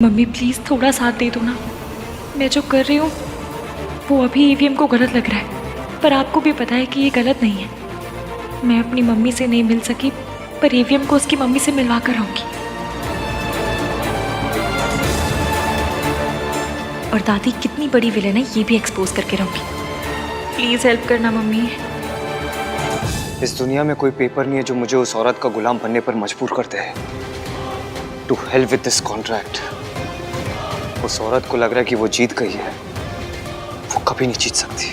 Mummy please थोड़ा साथ दे दो ना। मैं जो कर रही हूँ वो अभी ईवीएम को गलत लग रहा है, पर आपको भी पता है कि ये गलत नहीं है। मैं अपनी मम्मी से नहीं मिल सकी, पर ईवीएम को उसकी मम्मी से मिलवा कर रहूँगी। और दादी कितनी बड़ी विलेन है ये भी एक्सपोज करके रहूँगी। प्लीज़ हेल्प करना मम्मी। इस दुनिया में कोई पेपर नहीं है जो मुझे उस औरत का गुलाम बनने पर मजबूर करते हैं। To hell with this contract. उस औरत को लग रहा है कि वो जीत गई है। वो कभी नहीं जीत सकती।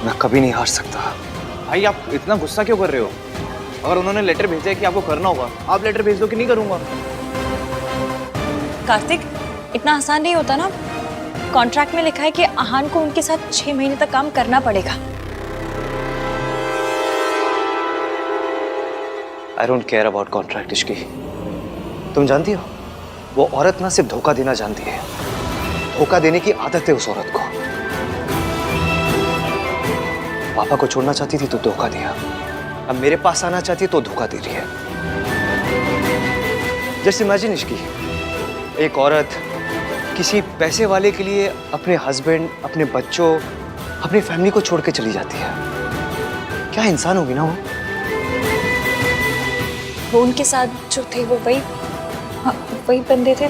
मैं कभी नहीं हार सकता। भाई आप इतना गुस्सा क्यों कर रहे हो? अगर उन्होंने लेटर भेजा है कि आपको करना होगा, आप लेटर भेज दो कि नहीं करूंगा। कार्तिक, इतना आसान नहीं होता ना। कॉन्ट्रैक्ट में लिखा है कि आहान को उनके साथ 6 महीने तक काम करना पड़ेगा। I don't care about contract Ishki. तुम जानती हो वो औरत ना सिर्फ धोखा देना जानती है। धोखा देने की आदत है उस औरत को। पापा को छोड़ना चाहती थी तो धोखा दिया, अब मेरे पास आना चाहती है तो धोखा दे रही है। जस्ट इमेजिन इश्की, एक औरत किसी पैसे वाले के लिए अपने हस्बैंड, अपने बच्चों, अपनी फैमिली को छोड़ के चली जाती है। क्या इंसान होगी ना वो उनके साथ जो थे वो वही बंदे थे।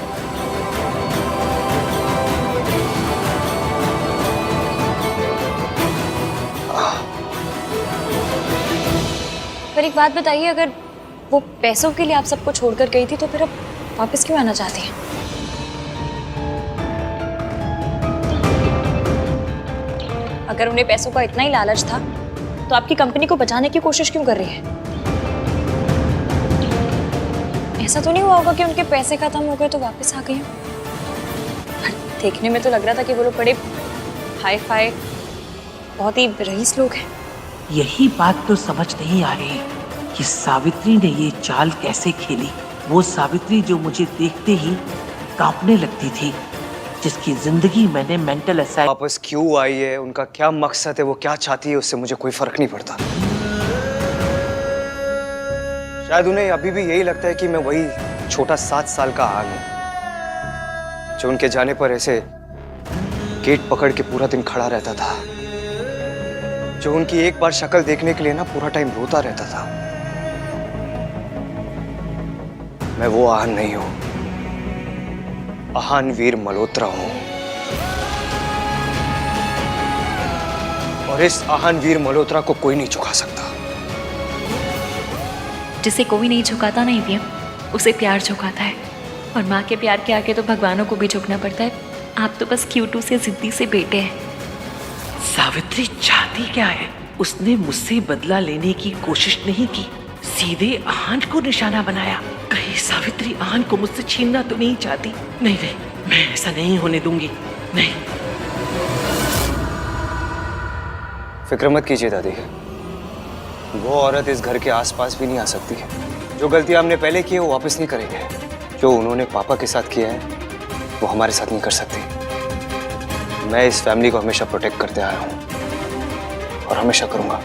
पर एक बात बताइए, अगर वो पैसों के लिए आप सबको छोड़कर गई थी तो फिर अब वापस क्यों आना चाहती हैं? अगर उन्हें पैसों का इतना ही लालच था तो आपकी कंपनी को बचाने की कोशिश क्यों कर रही है? ऐसा तो नहीं हुआ होगा कि उनके पैसे खत्म हो गए तो वापस आ गई? देखने में तो लग रहा था कि वो लोग बड़े हाई फाई, बहुत ही रईस लोग हैं। यही बात तो समझ नहीं आ रही कि सावित्री ने ये चाल कैसे खेली। वो सावित्री जो मुझे देखते ही कांपने लगती थी, जिसकी जिंदगी मैंने मेंटल असाइड। वापस क्यों आई है, उनका क्या मकसद है, वो क्या चाहती है, उससे मुझे कोई फर्क नहीं पड़ता। शायद उन्हें अभी भी यही लगता है कि मैं वही छोटा 7 साल का आहान हूं जो उनके जाने पर ऐसे गेट पकड़ के पूरा दिन खड़ा रहता था, जो उनकी एक बार शक्ल देखने के लिए ना पूरा टाइम रोता रहता था। मैं वो आहान नहीं हूं, आहान वीर मल्होत्रा हूं। और इस आहान वीर मल्होत्रा को कोई नहीं झुका सकता। जिसे कोई नहीं झुकाता ना ईवीएम, उसे प्यार झुकाता है। और माँ के प्यार के आगे तो भगवानों को भी झुकना पड़ता है। आप तो बस क्यूटू से जिद्दी से बेटे हैं। सावित्री चाहती क्या है? उसने मुझसे बदला लेने की कोशिश नहीं की, सीधे आहान को निशाना बनाया। कहीं सावित्री आहान को मुझसे छीनना तो नहीं चाहती? नहीं नहीं, मैं ऐसा नहीं होने दूंगी। नहीं। फिक्र मत कीजिए दादी, वो औरत इस घर के आसपास भी नहीं आ सकती है। जो गलतियां हमने पहले की है वो वापस नहीं करेंगे। जो उन्होंने पापा के साथ किया है वो हमारे साथ नहीं कर सकती। मैं इस फैमिली को हमेशा प्रोटेक्ट करते आया हूं और हमेशा करूंगा।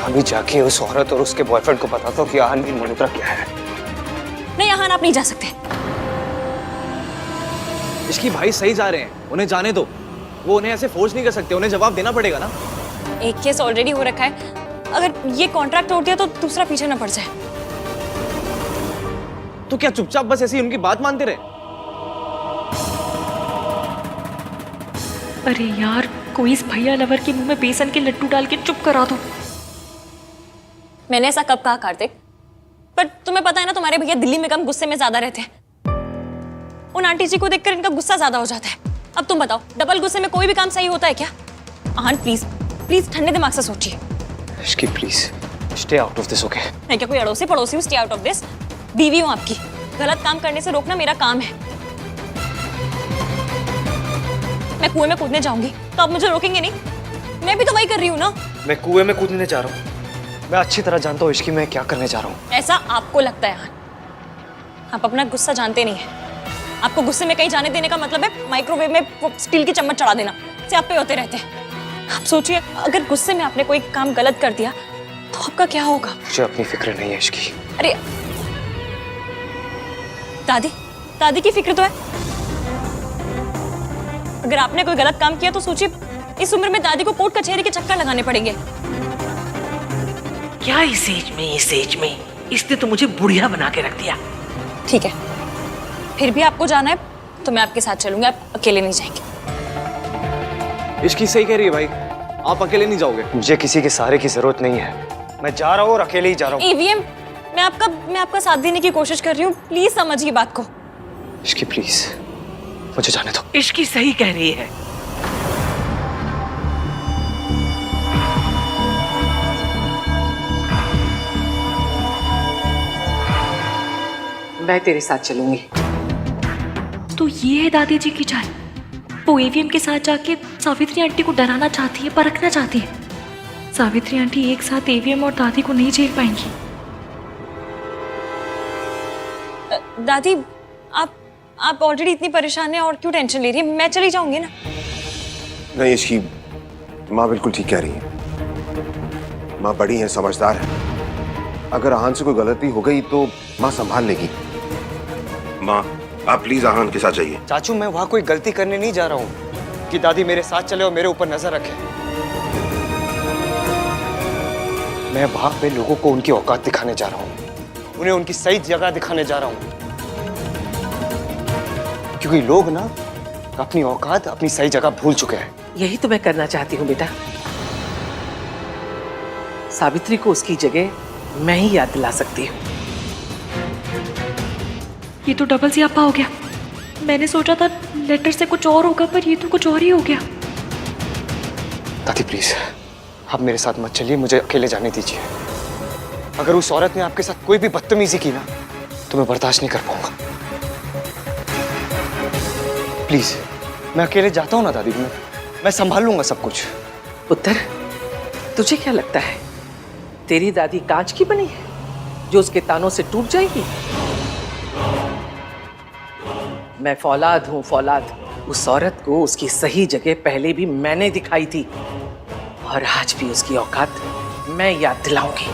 अभी जाके उस औरत और उसके बॉयफ्रेंड को बताता हूँ कि आहान वीर मल्होत्रा क्या है। नहीं आहान, आप नहीं जा सकते। इसकी भाई सही जा रहे हैं, उन्हें जाने दो। वो उन्हें ऐसे फोर्स नहीं कर सकते, उन्हें जवाब देना पड़ेगा ना। एक केस ऑलरेडी हो रखा है, अगर ये कॉन्ट्रैक्ट तोड़ दिया तो दूसरा पीछे ना पड़ जाए। तो क्या चुपचाप बस ऐसी उनकी बात मानते रहे? अरे यार, कोई इस भैया लवर के मुंह में बेसन के लड्डू डाल के चुप करा दो। मैंने ऐसा कब कहा कार्तिक? पर तुम्हें पता है ना, तुम्हारे भैया दिल्ली में कम गुस्से में ज्यादा रहते हैं। उन आंटी जी को देखकर इनका गुस्सा ज्यादा हो जाता है। अब तुम बताओ, डबल गुस्से में कोई भी काम सही होता है क्या? आहान प्लीज प्लीज ठंडे दिमाग से सोचिए। Ishki please stay out of this, okay? मैं क्या कोई अड़ोसी पड़ोसी हूँ स्टे आउट ऑफ दिस? बीवी हूँ आपकी, गलत काम करने से रोकना मेरा काम है। मैं कुएं में कूदने जाऊंगी तो आप मुझे रोकेंगे नहीं? मैं भी तो वही कर रही हूँ ना। मैं कुएं में कूदने जा रहा हूँ। मैं अच्छी तरह जानता हूँ इश्की मैं क्या करने जा रहा हूँ। ऐसा आपको लगता है आहान, आप अपना गुस्सा जानते नहीं है। आपको गुस्से में कहीं जाने देने का मतलब है माइक्रोवेव में वो स्टील की चम्मच चढ़ा देना, से आप पे होते रहते हैं। आप सोचिए, अगर गुस्से में आपने कोई काम गलत कर दिया तो आपका क्या होगा? मुझे अपनी फिक्र नहीं है इश्की। अरे दादी, दादी की फिक्र तो है। अगर आपने कोई गलत काम किया तो सोचिए, इस उम्र में दादी को कोर्ट कचहरी के चक्कर लगाने पड़ेंगे। क्या इस एज में इसने तो मुझे बुढ़िया बना के रख दिया। ठीक है, फिर भी आपको जाना है तो मैं आपके साथ चलूंगी, आप अकेले नहीं जाएंगे। इश्की सही कह रही है भाई, आप अकेले नहीं जाओगे। मुझे किसी के सहारे की जरूरत नहीं है, मैं जा रहा हूँ और अकेले ही जा रहा हूँ। ईवीएम, मैं आपका साथ देने की कोशिश कर रही हूँ, प्लीज समझिए बात को। इश्की प्लीज मुझे जाने दो। इश्की सही कह रही है। मैं तेरे साथ चलूंगी। तो ये है दादी जी की चाल। वो ईवीएम के साथ जाके सावित्री आंटी को डराना चाहती है, परखना चाहती है। सावित्री आंटी एक साथ ईवीएम और दादी को नहीं झेल पाएंगी। दादी, आप ऑलरेडी इतनी परेशान हैं और क्यों टेंशन ले रही है? मैं चली जाऊंगी ना। नहीं, इसकी माँ बिल्कुल ठीक कह रही है। माँ बड़ी है, समझदार है। अगर आहान से कोई गलती हो गई तो माँ संभाल लेगी। माँ, आप प्लीज आहान के साथ जाइए। चाचू, मैं वहां कोई गलती करने नहीं जा रहा हूँ कि दादी मेरे साथ चले और मेरे ऊपर नजर रखे। मैं वहां पे लोगों को उनकी औकात दिखाने जा रहा हूँ, उन्हें उनकी सही जगह दिखाने जा रहा हूँ। क्योंकि लोग ना अपनी औकात, अपनी सही जगह भूल चुके हैं। यही तो मैं करना चाहती हूँ बेटा। सावित्री को उसकी जगह मैं ही याद दिला सकती हूँ। ये तो डबल सियापा हो गया। मैंने सोचा था लेटर से कुछ और होगा, पर ये तो कुछ और ही हो गया। दादी प्लीज, आप मेरे साथ मत चलिए, मुझे अकेले जाने दीजिए। अगर उस औरत ने आपके साथ कोई भी बदतमीजी की ना तो मैं बर्दाश्त नहीं कर पाऊंगा। प्लीज, मैं अकेले जाता हूँ ना दादी, मैं संभाल लूंगा सब कुछ। पुत्र, तुझे क्या लगता है तेरी दादी कांच की बनी है जो उसके तानों से टूट जाएगी? मैं फौलाद हूं, फौलाद। उस औरत को उसकी सही जगह पहले भी मैंने दिखाई थी और आज भी उसकी औकात मैं याद दिलाऊंगी।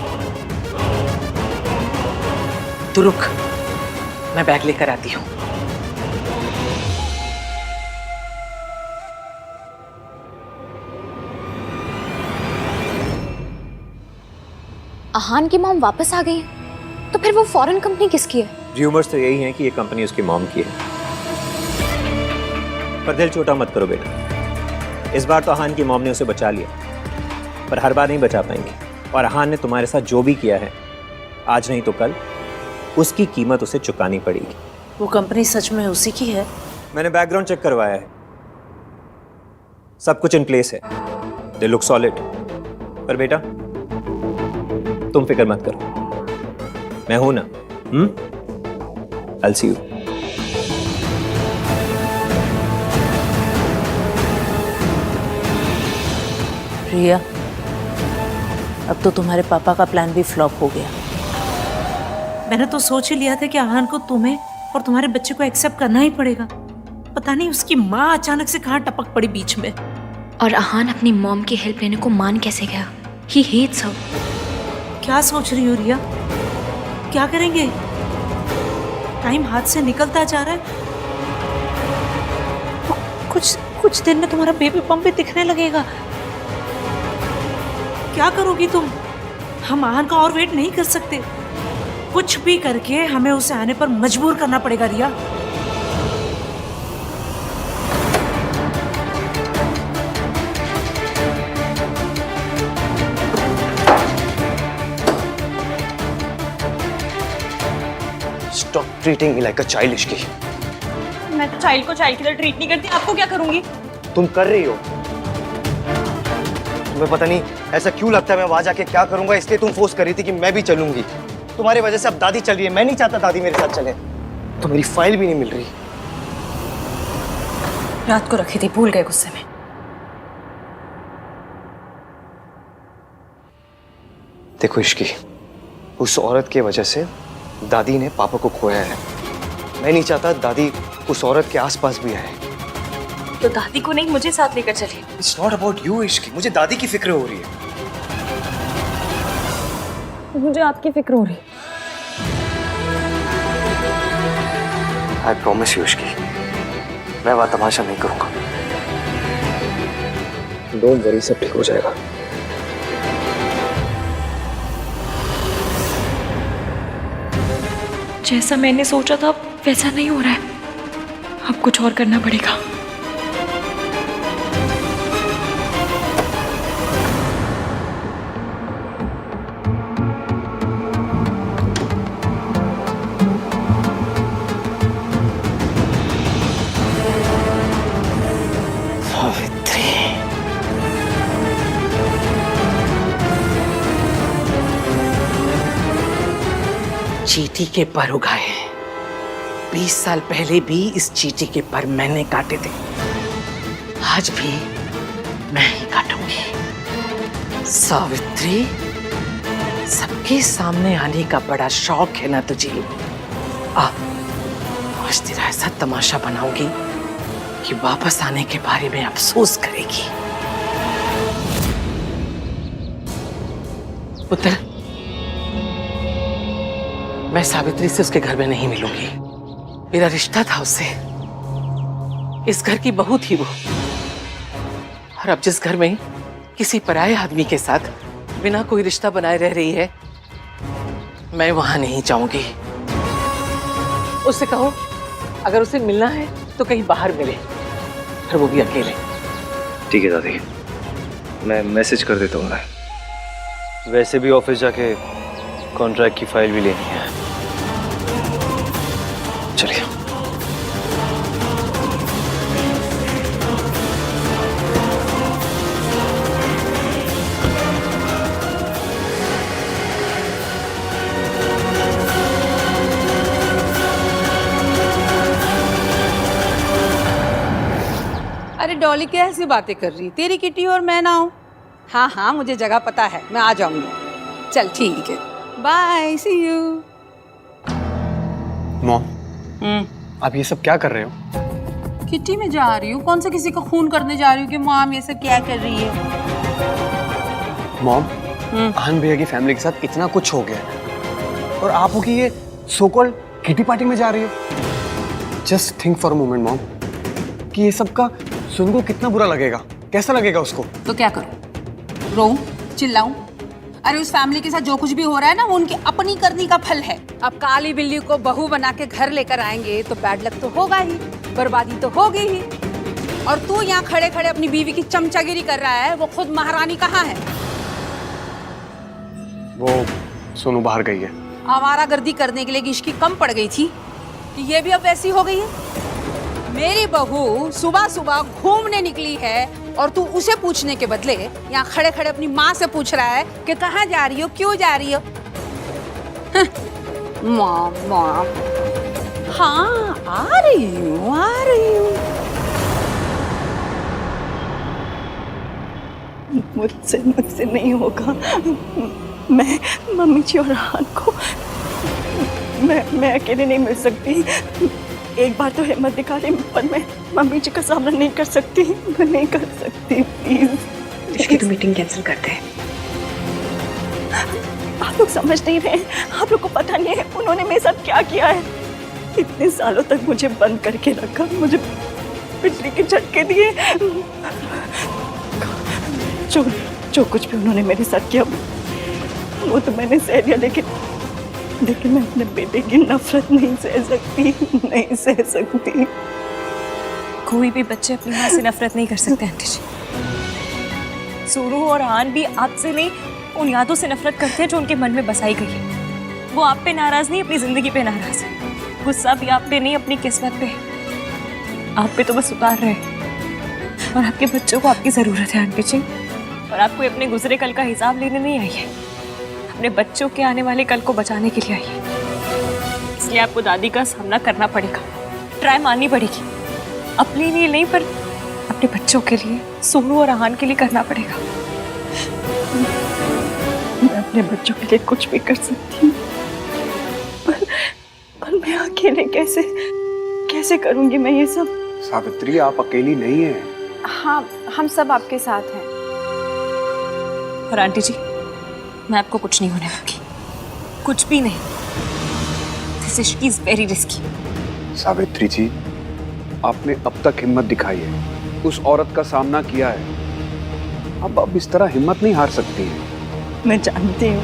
तू रुक, मैं बैग लेकर आती हूं। आहान की मॉम वापस आ गई है, तो फिर वो फॉरेन कंपनी किसकी है? र्यूमर्स तो यही हैं कि ये कंपनी उसकी मॉम की है। पर दिल छोटा मत करो बेटा, इस बार तो आहान की मॉम ने उसे बचा लिया, पर हर बार नहीं बचा पाएंगे। और आहान ने तुम्हारे साथ जो भी किया है, आज नहीं तो कल उसकी कीमत उसे चुकानी पड़ेगी। वो कंपनी सच में उसी की है? मैंने बैकग्राउंड चेक करवाया है, सब कुछ इन प्लेस है, दे लुक सॉलिड। पर बेटा तुम फिक्र मत करो, मैं हूं ना। I'll see you. रिया, अब तो तुम्हारे पापा का प्लान भी फ्लॉप हो गया। मैंने तो सोच ही लिया था कि आहान को तुम्हें और तुम्हारे बच्चे को एक्सेप्ट करना ही पड़ेगा। पता नहीं उसकी माँ अचानक से कहाँ टपक पड़ी बीच में। और आहान अपनी मॉम की हेल्प लेने को मान कैसे गया? He hates her. क्या सोच रही हो रिया? क्या करेंगे? टाइम हाथ से निकलता जा रहा है। कुछ दिन में तुम्हारा बेबी बम भी दिखने लगेगा। क्या करोगी तुम? हम आहान का और वेट नहीं कर सकते। कुछ भी करके हमें उसे आने पर मजबूर करना पड़ेगा रिया। Stop treating me like a child, Ishki. मैं तो चाइल्ड को चाइल्ड की तरह ट्रीट नहीं करती, आपको क्या करूंगी? तुम कर रही हो। तुम्हें पता नहीं ऐसा क्यों लगता है मैं वहां जाके क्या करूंगा, इसलिए तुम फोर्स कर रही थी कि मैं भी चलूंगी। तुम्हारी वजह से अब दादी चल रही है, मैं नहीं चाहता दादी मेरे साथ चले। तो मेरी फाइल भी नहीं मिल रही। रात को रखी थी, भूल गए गुस्से में। देखो इश्की, उस औरत की वजह से दादी ने पापा को खोया है। मैं नहीं चाहता दादी उस औरत के आसपास भी आए। तो दादी को नहीं, मुझे साथ लेकर चलिए। It's not about you Ishki, मुझे दादी की फिक्र हो रही है। मुझे आपकी फिक्र हो रही है। आई प्रॉमिस यू की मैं वहां तमाशा नहीं करूंगा। डोंट वरी, सब ठीक हो जाएगा। जैसा मैंने सोचा था वैसा नहीं हो रहा है। अब कुछ और करना पड़ेगा। चींटी के पर उगाए। 20 साल पहले भी इस चींटी के पर मैंने काटे थे, आज भी मैं ही काटूंगी। सावित्री, सबके सामने आने का बड़ा शौक है ना तुझे? आज तेरा ऐसा तमाशा बनाऊंगी कि वापस आने के बारे में अफसोस करेगी। पुत्र, मैं सावित्री से उसके घर में नहीं मिलूंगी। मेरा रिश्ता था उससे, इस घर की बहू थी वो। और अब जिस घर में किसी पराये आदमी के साथ बिना कोई रिश्ता बनाए रह रही है, मैं वहां नहीं जाऊंगी। उससे कहो अगर उसे मिलना है तो कहीं बाहर मिले, और वो भी अकेले। ठीक है दादी, मैं मैसेज कर देता हूँ। वैसे भी ऑफिस जाके कॉन्ट्रैक्ट की फाइल भी लेनी है। चलिए। अरे डॉली कैसी बातें कर रही, तेरी किटी और मैं ना हूँ? हाँ हाँ मुझे जगह पता है, मैं आ जाऊंगी। चल ठीक है, बाय, सी यू। मॉम, आप ये सब क्या कर रहे हो? किटी में जा रही हूँ। कौन सा किसी का खून करने जा रही हूँ कि मॉम ये सब क्या कर रही है? मॉम, आन भैया की फैमिली के साथ इतना कुछ हो गया है और आप हो कि ये सो कॉल्ड किटी पार्टी में जा रही हो। Just think for a moment mom, कि ये सब का सुन को कितना बुरा लगेगा, कैसा लगेगा उसको? तो क्या करूँ? रोऊं, चिल्लाऊं? अरे उस फैमिली के साथ जो कुछ भी हो रहा है ना, वो उनकी अपनी करनी का फल है। अब काली बिल्ली को बहू बना के घर लेकर आएंगे तो बैड लक तो होगा ही, बर्बादी तो होगी ही। और तू यहाँ खड़े खड़े अपनी बीवी की चमचागिरी कर रहा है, वो खुद महारानी कहाँ है? वो सोनू बाहर गई है। आवारागर्दी करने के लिए इसकी कम पड़ गई थी कि ये भी अब वैसी हो गई है? मेरी बहू सुबह सुबह घूमने निकली है और तू उसे पूछने के बदले यहाँ खड़े खड़े अपनी माँ से पूछ रहा है कि कहाँ जा रही हो, क्यों जा रही हो? मॉम मॉम, हाँ आ रही हूँ, आ रही हूँ। मुझसे नहीं होगा। मैं मम्मी जी और रान को मैं अकेले नहीं मिल सकती। एक बार तो हिम्मत दिखा ली, पर मैं मम्मी जी का सामना नहीं कर सकती। मैं नहीं कर सकती, प्लीज। इसकी तो मीटिंग कैंसिल करते हैं। आप लोग समझ नहीं रहे, आप लोग को पता नहीं है उन्होंने मेरे साथ क्या किया है। इतने सालों तक मुझे बंद करके रखा, मुझे बिजली के झटके दिए। जो कुछ भी उन्होंने मेरे साथ किया वो तो मैंने सह लिया, लेकिन मैं अपने बेटे की नफरत नहीं सह सकती, नहीं सह सकती। कोई भी बच्चे अपनी माँ से नफरत नहीं कर सकते आंटी जी। सूरू और आन भी आपसे नहीं, उन यादों से नफरत करते हैं जो उनके मन में बसाई गई है। वो आप पे नाराज नहीं, अपनी जिंदगी पे नाराज है। गुस्सा भी आप पे नहीं, अपनी किस्मत पे। आप पे तो बस उतार रहे हैं। और आपके बच्चों को आपकी जरूरत है आंटी जी। और आपको अपने गुजरे कल का हिसाब लेने नहीं आई है, अपने बच्चों के आने वाले कल को बचाने के लिए आई है। इसलिए आपको दादी का सामना करना पड़ेगा, ट्राई मारनी पड़ेगी। अपने लिए नहीं, पर अपने बच्चों के लिए, सोनू और आहान के लिए करना पड़ेगा। मैं अपने बच्चों के लिए कुछ भी कर सकती हूँ, पर मैं अकेले कैसे करूँगी मैं ये सब? सावित्री, आप अकेली नहीं हैं। हाँ, हम सब आपके साथ हैं। और आंटी जी, मैं आपको कुछ नहीं होने दूंगी, कुछ भी नहीं। This is very risky. Savitri ji, आपने अब तक हिम्मत दिखाई है, उस औरत का सामना किया है। अब इस तरह हिम्मत नहीं हार सकती है। मैं जानती हूँ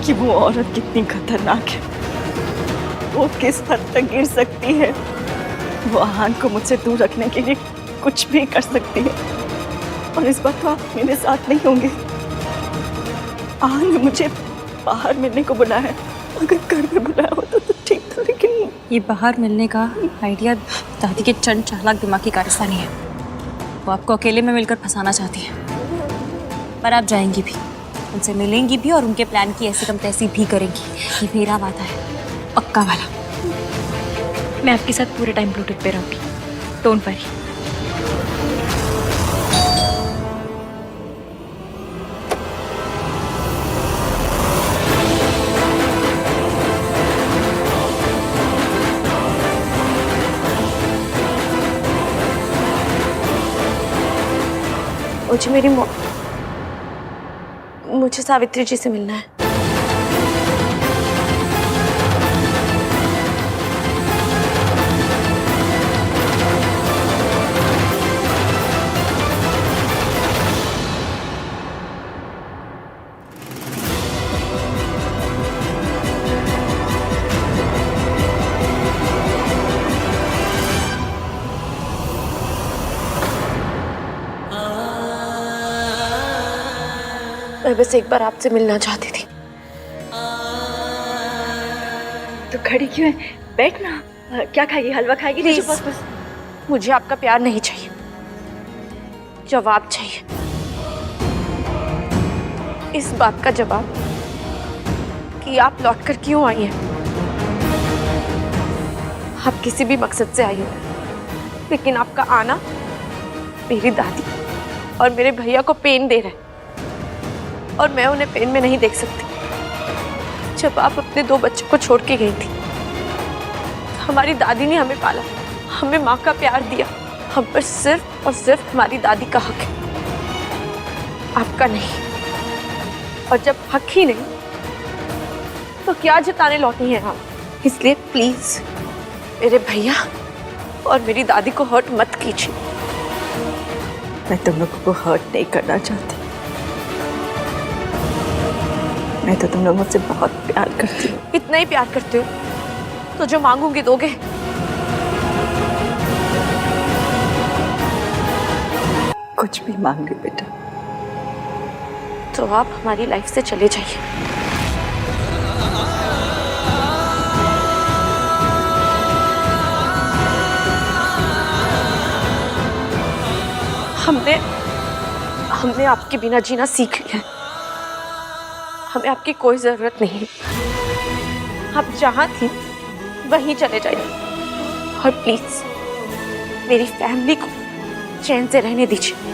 कि वो औरत कितनी खतरनाक है, वो किस हद तक गिर सकती है। वो आहान को मुझसे दूर रखने के लिए कुछ भी कर सकती है, और इस बार तो आप मेरे साथ नहीं होंगे। आहान ने मुझे बाहर मिलने को बुलाया है, अगर घर में बुलाया होता तो ठीक था, लेकिन ये बाहर मिलने का आइडिया दादी के चंड चालाक दिमाग की कारस्तानी है। वो आपको अकेले में मिलकर फंसाना चाहती है, पर आप जाएंगी भी, उनसे मिलेंगी भी और उनके प्लान की ऐसी कम तैसी भी करेंगी। ये मेरा वादा है, पक्का वाला। मैं आपके साथ पूरे टाइम ब्लूटूथ पे रहूंगी, डोंट वरी। मुझे मुझे सावित्री जी से मिलना है। मैं बस एक बार आपसे मिलना चाहती थी। तो खड़ी क्यों है? बैठ ना। क्या खाएगी? हलवा खाएगी? प्लीज, बस मुझे आपका प्यार नहीं चाहिए, जवाब चाहिए। इस बात का जवाब कि आप लौटकर क्यों आई हैं। आप किसी भी मकसद से आई हो, लेकिन आपका आना मेरी दादी और मेरे भैया को पेन दे रहा है, और मैं उन्हें पेन में नहीं देख सकती। जब आप अपने 2 बच्चों को छोड़ के गई थी, हमारी दादी ने हमें पाला, हमें माँ का प्यार दिया। हम पर सिर्फ और सिर्फ हमारी दादी का हक है, आपका नहीं। और जब हक ही नहीं, तो क्या जताने लौटी हैं आप? इसलिए प्लीज मेरे भैया और मेरी दादी को हर्ट मत कीजिए। मैं तुम लोगों को हर्ट नहीं करना चाहती। मैं तो तुम लोग मुझसे बहुत प्यार करती हूँ। इतना ही प्यार करते हो तो जो मांगूंगी दोगे? कुछ भी मांग लो बेटा। तो आप हमारी लाइफ से चले जाइए। हमने आपके बिना जीना सीख लिया है। हमें आपकी कोई जरूरत नहीं है। आप जहां थी वहीं चले जाइए, और प्लीज मेरी फैमिली को चैन से रहने दीजिए।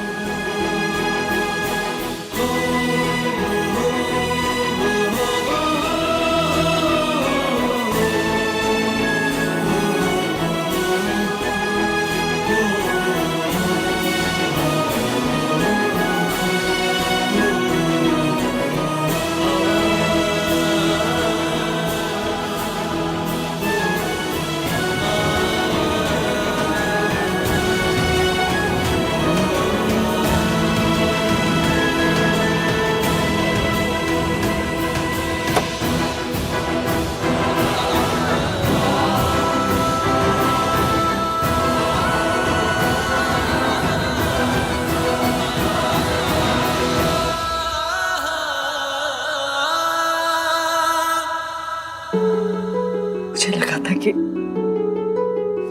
मुझे लगा था कि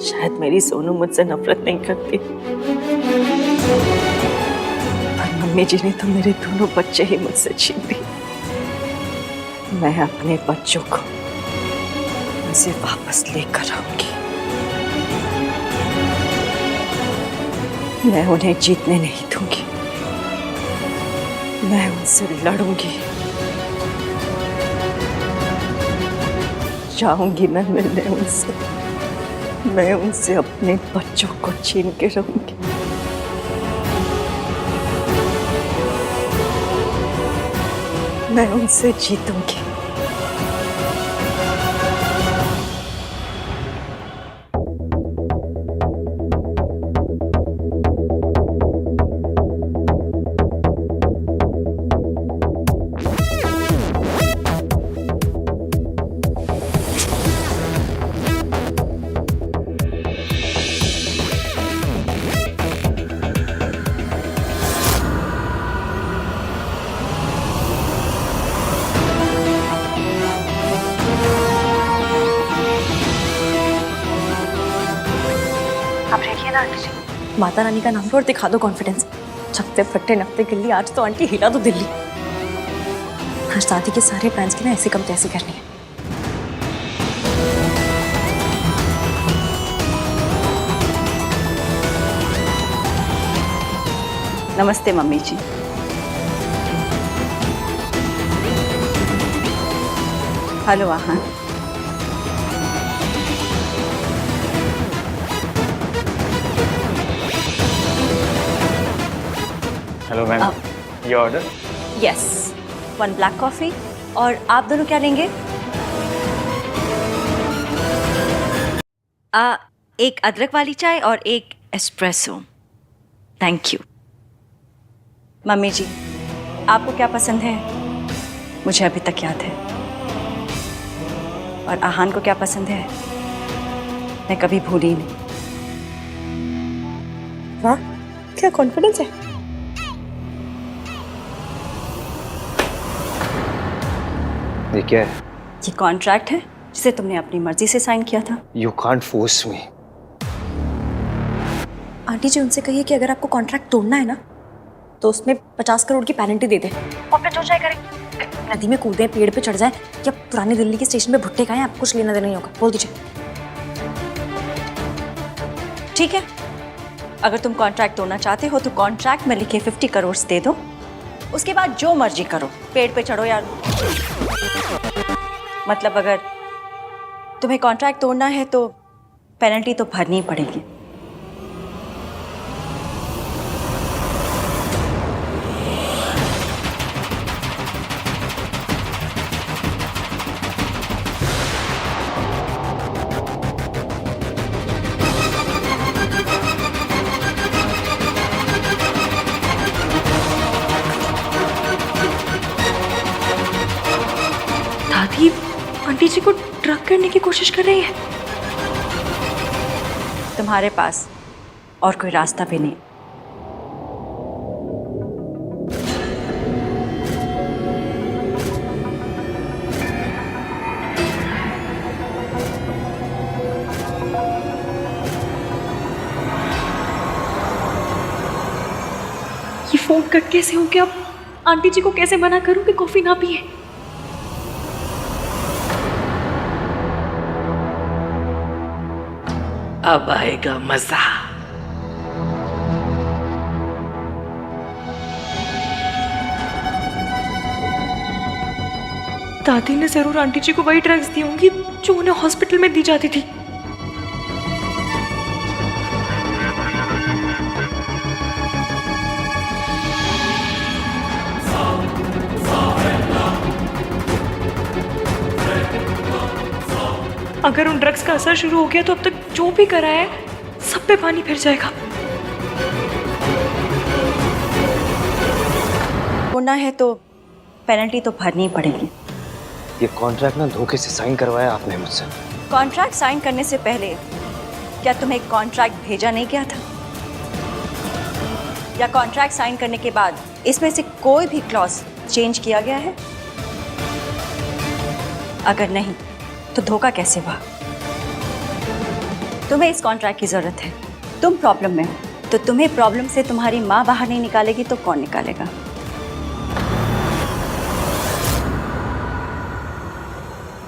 शायद मेरी सोनू मुझसे नफरत नहीं करती, पर मम्मी जी ने तो मेरे दोनों बच्चे ही मुझसे छीन लिए। मैं अपने बच्चों को उनसे वापस लेकर आऊंगी। मैं उन्हें जीतने नहीं दूंगी, मैं उनसे लड़ूंगी। जाऊंगी मैं मिलने उनसे, मैं उनसे अपने बच्चों को छीन के रहूंगी। मैं उनसे जीतूंगी। आंटी जी। माता रानी का नाम लो और दिखा दो कॉन्फिडेंस। छक्ते फट्टे नफ्ते गिल्ली, आज तो आंटी हिला दो दिल्ली। आज शादी के सारे प्लान्स की ना ऐसी कम तैसी करनी है। नमस्ते मम्मी जी। हेलो आहान। हेलो मैम, ये ऑर्डर। Yes, 1 black coffee. और आप दोनों क्या लेंगे? एक अदरक वाली चाय और एक एस्प्रेसो। Thank you. मम्मी जी, आपको क्या पसंद है मुझे अभी तक याद है, और आहान को क्या पसंद है मैं कभी भूली ही नहीं। वाह, क्या कॉन्फिडेंस है। ये क्या है? ये कॉन्ट्रैक्ट है जिसे तुमने अपनी मर्जी से साइन किया था। You can't force me. Aunty ji उनसे कहिए कि अगर आपको कॉन्ट्रैक्ट तोड़ना है ना तो उसमें 50 करोड़ की पेनल्टी दे दे और फिर जो चाहे करें। नदी में कूदें, पेड़ पे चढ़ जाए या पुरानी दिल्ली के स्टेशन पे भुट्टे खाएं, आपको कुछ लेना देना नहीं होगा। बोल दीजिए। ठीक है, अगर तुम कॉन्ट्रैक्ट तोड़ना चाहते हो तो कॉन्ट्रैक्ट में लिखे 50 करोड़ दे दो, उसके बाद जो मर्जी करो, पेड़ पे चढ़ो यार। मतलब अगर तुम्हें कॉन्ट्रैक्ट तोड़ना है तो पेनल्टी तो भरनी ही पड़ेगी। दादी आंटी जी को ड्रग करने की कोशिश कर रही है। तुम्हारे पास और कोई रास्ता भी नहीं। ये फोन कट कैसे हो गया? आंटी जी को कैसे मना करूं कि कॉफी ना पिए? अब आएगा मजा। दादी ने जरूर आंटी जी को वही ड्रग्स दी होंगी जो उन्हें हॉस्पिटल में दी जाती थी। अगर उन ड्रग्स का असर शुरू हो गया तो अब तक जो भी करा है सब पे पानी फिर जाएगा। होना है तो पेनल्टी तो भरनी ही पड़ेगी। ये कॉन्ट्रैक्ट ना धोखे से साइन करवाया आपने मुझसे। कॉन्ट्रैक्ट साइन करने से पहले क्या तुम्हें कॉन्ट्रैक्ट भेजा नहीं गया था? या कॉन्ट्रैक्ट साइन करने के बाद इसमें से कोई भी क्लॉज चेंज किया गया है? अगर नहीं तो धोखा कैसे हुआ? तुम्हें इस कॉन्ट्रैक्ट की जरूरत है, तुम प्रॉब्लम में हो, तो तुम्हें प्रॉब्लम से तुम्हारी माँ बाहर नहीं निकालेगी तो कौन निकालेगा?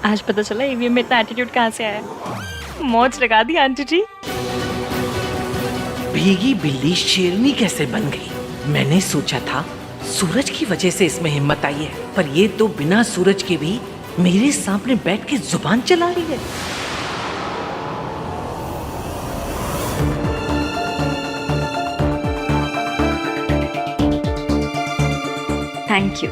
आज पता चला ईवीएम में इतना एटीट्यूड कहाँ से आया। मौज लगा दी आंटी जी। भीगी बिल्ली शेरनी कैसे बन गई? मैंने सोचा था सूरज की वजह से इसमें हिम्मत आई है, पर ये तो बिना सूरज के भी मेरे सामने बैठ के जुबान चला रही है। Thank you.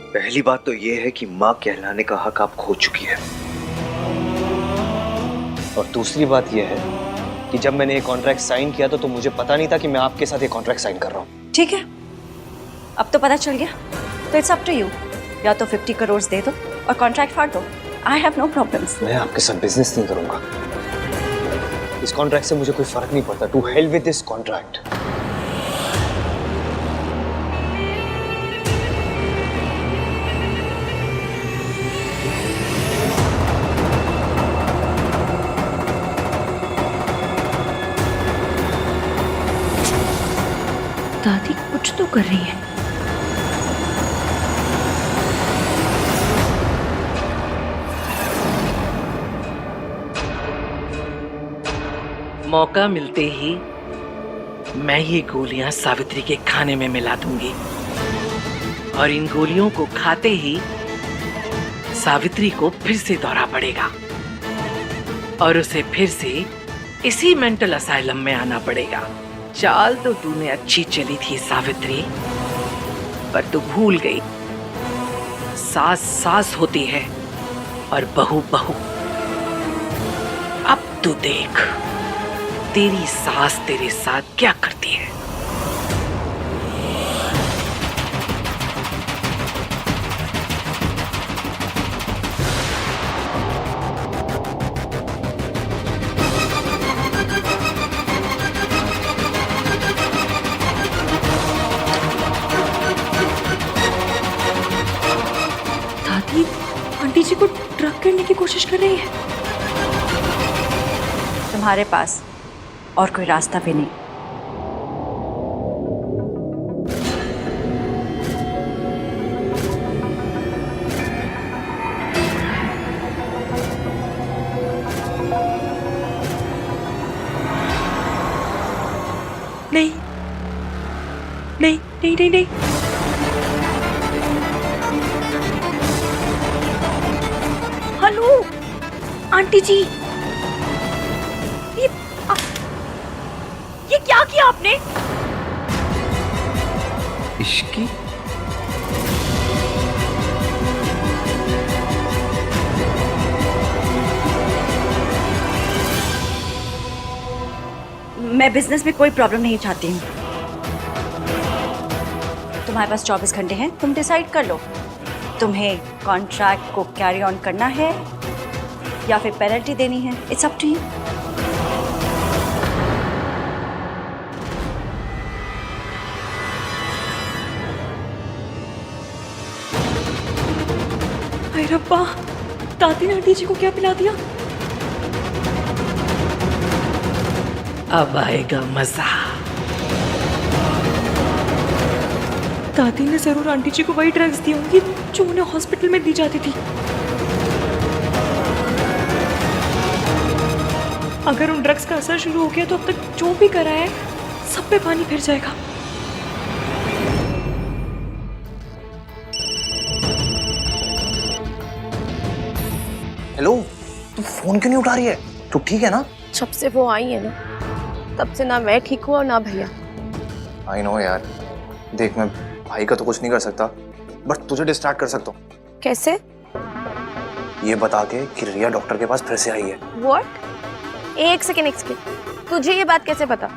पहली बात तो ये है कि माँ कहलाने का हक आप खो चुकी है, और दूसरी बात यह है कि जब मैंने ये कॉन्ट्रैक्ट साइन किया तो मुझे पता नहीं था कि मैं आपके साथ ये कॉन्ट्रैक्ट साइन कर रहा हूँ। ठीक है, अब तो पता चल गया, तो इट्स अप टू यू। या तो 50 करोड़ दे दो और कॉन्ट्रैक्ट फाड़ दो। I have no problems. मैं आपके साथ बिजनेस नहीं करूंगा। इस कॉन्ट्रैक्ट से मुझे कोई फर्क नहीं पड़ता। To hell with this contract. कर रही हैं? मौका मिलते ही मैं ये गोलियां सावित्री के खाने में मिला दूंगी और इन गोलियों को खाते ही सावित्री को फिर से दौरा पड़ेगा और उसे फिर से इसी मेंटल असाइलम में आना पड़ेगा। चाल तो तूने अच्छी चली थी सावित्री, पर तू भूल गई सास सास होती है और बहू बहू। अब तू देख तेरी सास तेरे साथ क्या करती है। दादी आंटी जी को ट्रक करने की कोशिश कर रही है। तुम्हारे पास और कोई रास्ता भी नहीं। नहीं नहीं नहीं नहीं नहीं। हेलो आंटी जी, ये क्या किया आपने? इश्की मैं बिजनेस में कोई प्रॉब्लम नहीं चाहती हूँ। तुम्हारे पास 24 घंटे हैं, तुम डिसाइड कर लो। तुम्हें कॉन्ट्रैक्ट को कैरी ऑन करना है या फिर पेनल्टी देनी है। It's up to you. हाय रब्बा, दादी ने आंटी जी को क्या पिला दिया? अब आएगा मजा। दादी ने जरूर आंटी जी को वही ड्रग्स दी होंगी जो उन्हें हॉस्पिटल में दी जाती थी। अगर उन ड्रग्स का असर शुरू हो गया तो अब तक जो भी करा है सब पे पानी फिर जाएगा। हेलो, तू फोन क्यों नहीं उठा रही है? तू ठीक है ना? जब से वो आई है ना, तब से ना मैं ठीक हूँ और ना भैया। आई नो यार, देख मैं भाई का तो कुछ नहीं कर सकता, बट तुझे डिस्ट्रैक्ट कर सकता हूँ। कैसे? ये बता के कि रिया डॉक्टर के पास फिर से आई है। व्हाट? एक सेकेंड, तुझे ये बात कैसे पता?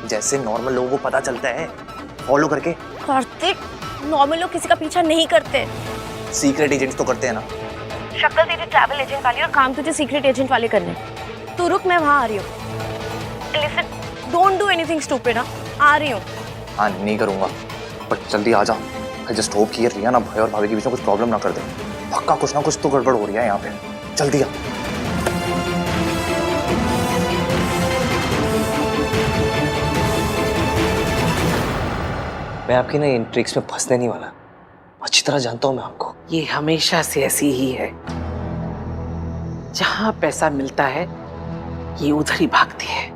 जैसे नॉर्मल लोगों को पता चलता है, फॉलो करके। कार्तिक, नॉर्मल लोग किसी का पीछा नहीं करते। सीक्रेट एजेंट्स तो करते हैं ना। शक्ल तेरी ट्रैवल एजेंट वाली और काम तुझे सीक्रेट एजेंट वाले करने। तू रुक, मैं वहाँ आ रही हूँ। Listen, don't do anything stupid. आ रही हूँ। हाँ नहीं करूँगा, बट जल्दी आ जा। आई जस्ट होप कि ये रिया ना भाई और भाभी के बीच में कुछ प्रॉब्लम ना कर दे। पक्का कुछ ना कुछ तो गड़बड़ हो रही है यहाँ पे। जल्दी आ। मैं आपकी ना इन ट्रिक्स में फंसने नहीं वाला। अच्छी तरह जानता हूँ मैं आपको। ये हमेशा से ऐसी ही है। जहां पैसा मिलता है ये उधर ही भागती है।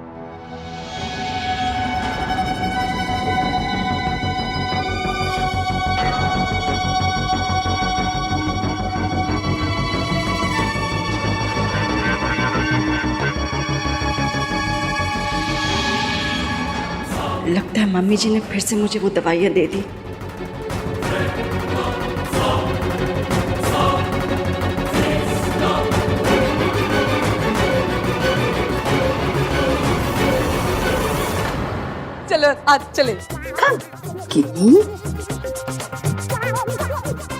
लगता है मम्मी जी ने फिर से मुझे वो दवाइयाँ दे दी। चलो आज चले।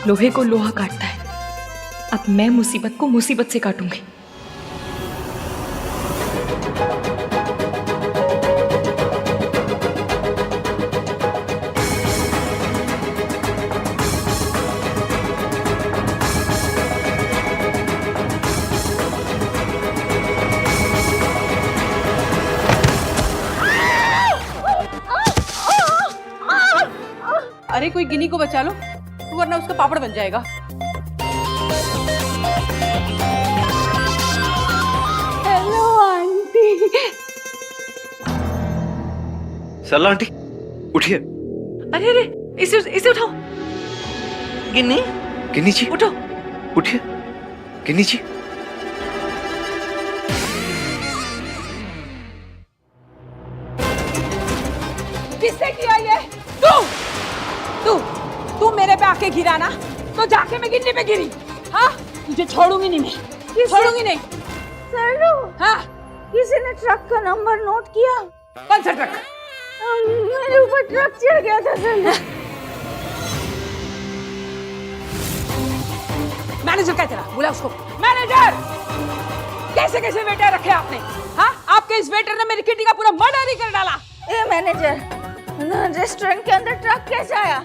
लोहे को लोहा काटता है। अब मैं मुसीबत को मुसीबत से काटूंगी। भाई कोई गिनी को बचा लो, वरना उसका पापड़ बन जाएगा। Hello aunty. सरला आंटी उठिए। अरे अरे, इसे उठाओ। गिन्नी, गिन्नी जी उठो। उठिए। गिन्नी जी किससे किया ये? तू मेरे पे आके गिरा ना, तो जाके मैं गिन्नी पे गिरी। हाँ, तुझे छोड़ूंगी नहीं मैं, छोड़ूंगी नहीं। सरलू, हाँ, किसी ने ट्रक का नंबर नोट किया? कौन सा ट्रक? मेरे ऊपर ट्रक चढ़ गया था सरलू। मैनेजर क्या तेरा? बुला उसको। मैनेजर, कैसे कैसे वेटर रखे आपने? हाँ, आपके इस वेटर ने मेरी किटी का पूरा मर्डर ही कर डाला। ए मैनेजर, रेस्टोरेंट के अंदर ट्रक कैसे आया?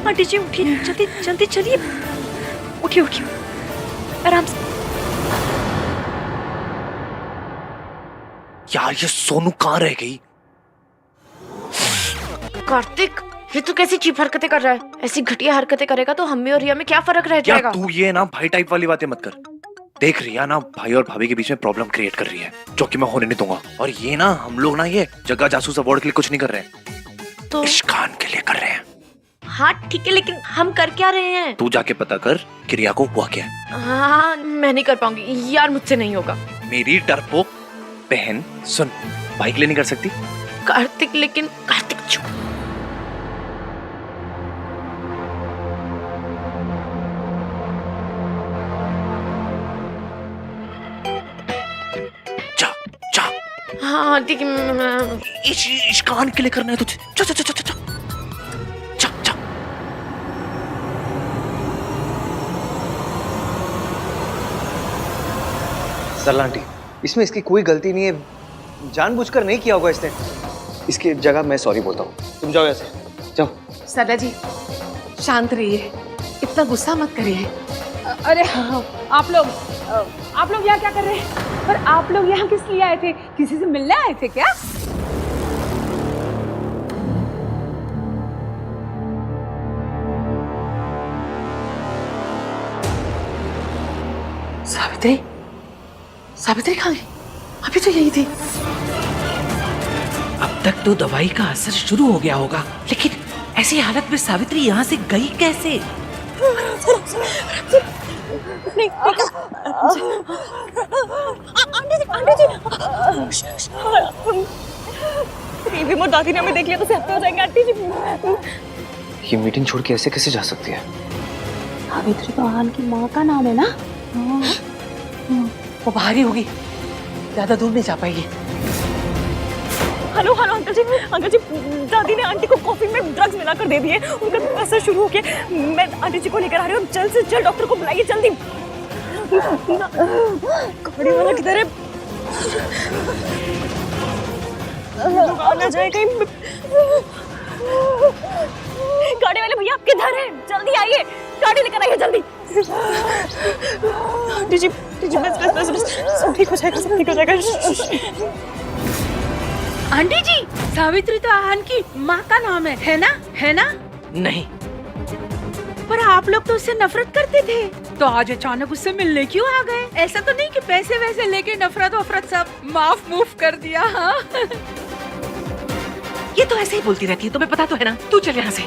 आंटी जी उठिए, जल्दी जल्दी चलिए। उठिए उठिए, आराम से। यार ये सोनू कहाँ रह गई? कार्तिक, ये तू कैसी चीप हरकतें कर रहा है? ऐसी घटिया हरकतें करेगा तो हम में और रिया में क्या फर्क रह जाएगा? यार तू ये ना भाई टाइप वाली बातें मत कर। देख रिया ना भाई और भाभी के बीच में प्रॉब्लम क्रिएट कर रही है, जो कि मैं होने नहीं दूंगा। और ये ना हम लोग ना ये जगह जासूस अवार्ड के लिए कुछ नहीं कर रहे हैं, तो इश्कान के लिए कर रहे हैं। हाँ ठीक है, लेकिन हम कर क्या रहे हैं? तू जाके पता कर कि रिया को हुआ क्या है। हाँ, मैं नहीं कर पाऊंगी यार, मुझसे नहीं होगा। मेरी डरपोक बहन सुन, भाई के लिए नहीं कर सकती? कार्तिक, लेकिन कार्तिक चुप। जा जा। हाँ ठीक है, इश्कान के लिए करना है तुझे। जा जा जा जा जा जा जा। सरला आंटी, इसमें इसकी कोई गलती नहीं है, जानबूझकर नहीं किया होगा इसने। इसकी जगह मैं सॉरी बोलता हूँ। तुम जाओ ऐसे, जाओ। सरला जी शांत रहिए, इतना गुस्सा मत करिए। अरे हाँ, आप लोग यहाँ क्या कर रहे हैं? पर आप लोग यहाँ किस लिए आए थे? किसी से मिलने आए थे क्या? सावित्री, सावित्री कहाँ गई? अभी तो यही थी। अब तक तो दवाई का असर शुरू हो गया होगा, लेकिन ऐसी हालत में सावित्री यहाँ से गई कैसे? आंटी जी, दादी ने हमें देख लिया तो सहते हो जाएंगे आंटी जी। ये मीटिंग छोड़ के ऐसे कैसे जा सकती है? सावित्री तो आहान की माँ का नाम है ना? वो बाहर ही होगी, ज्यादा दूर नहीं जा पाएगी। हेलो हेलो अंकल जी, दादी ने आंटी को कॉफी में ड्रग्स मिलाकर दे दिए, उनका असर शुरू हो गया। मैं आंटी जी को लेकर आ रही हूँ, जल्द से जल्द डॉक्टर को बुलाइए, जल्दी। गाड़ी वाला किधर है? आ ना जाए कहीं। गाड़ी वाले भैया आप किधर हैं? जल्दी आइए, गाड़ी लेकर आइए जल्दी। आंटी जी बस सब ठीक हो जाएगा, सब ठीक हो जाएगा। आंटी जी, सावित्री तो आहान की माँ का नाम है ना? है ना? नहीं, पर आप लोग तो उससे नफरत करते थे, तो आज अचानक उससे मिलने क्यों आ गए? ऐसा तो नहीं कि पैसे वैसे लेके नफरत वफरत सब माफ मूफ कर दिया? हाँ ये तो ऐसे ही बोलती रहती है, तुम्हें पता तो है ना। तू चल यहाँ से।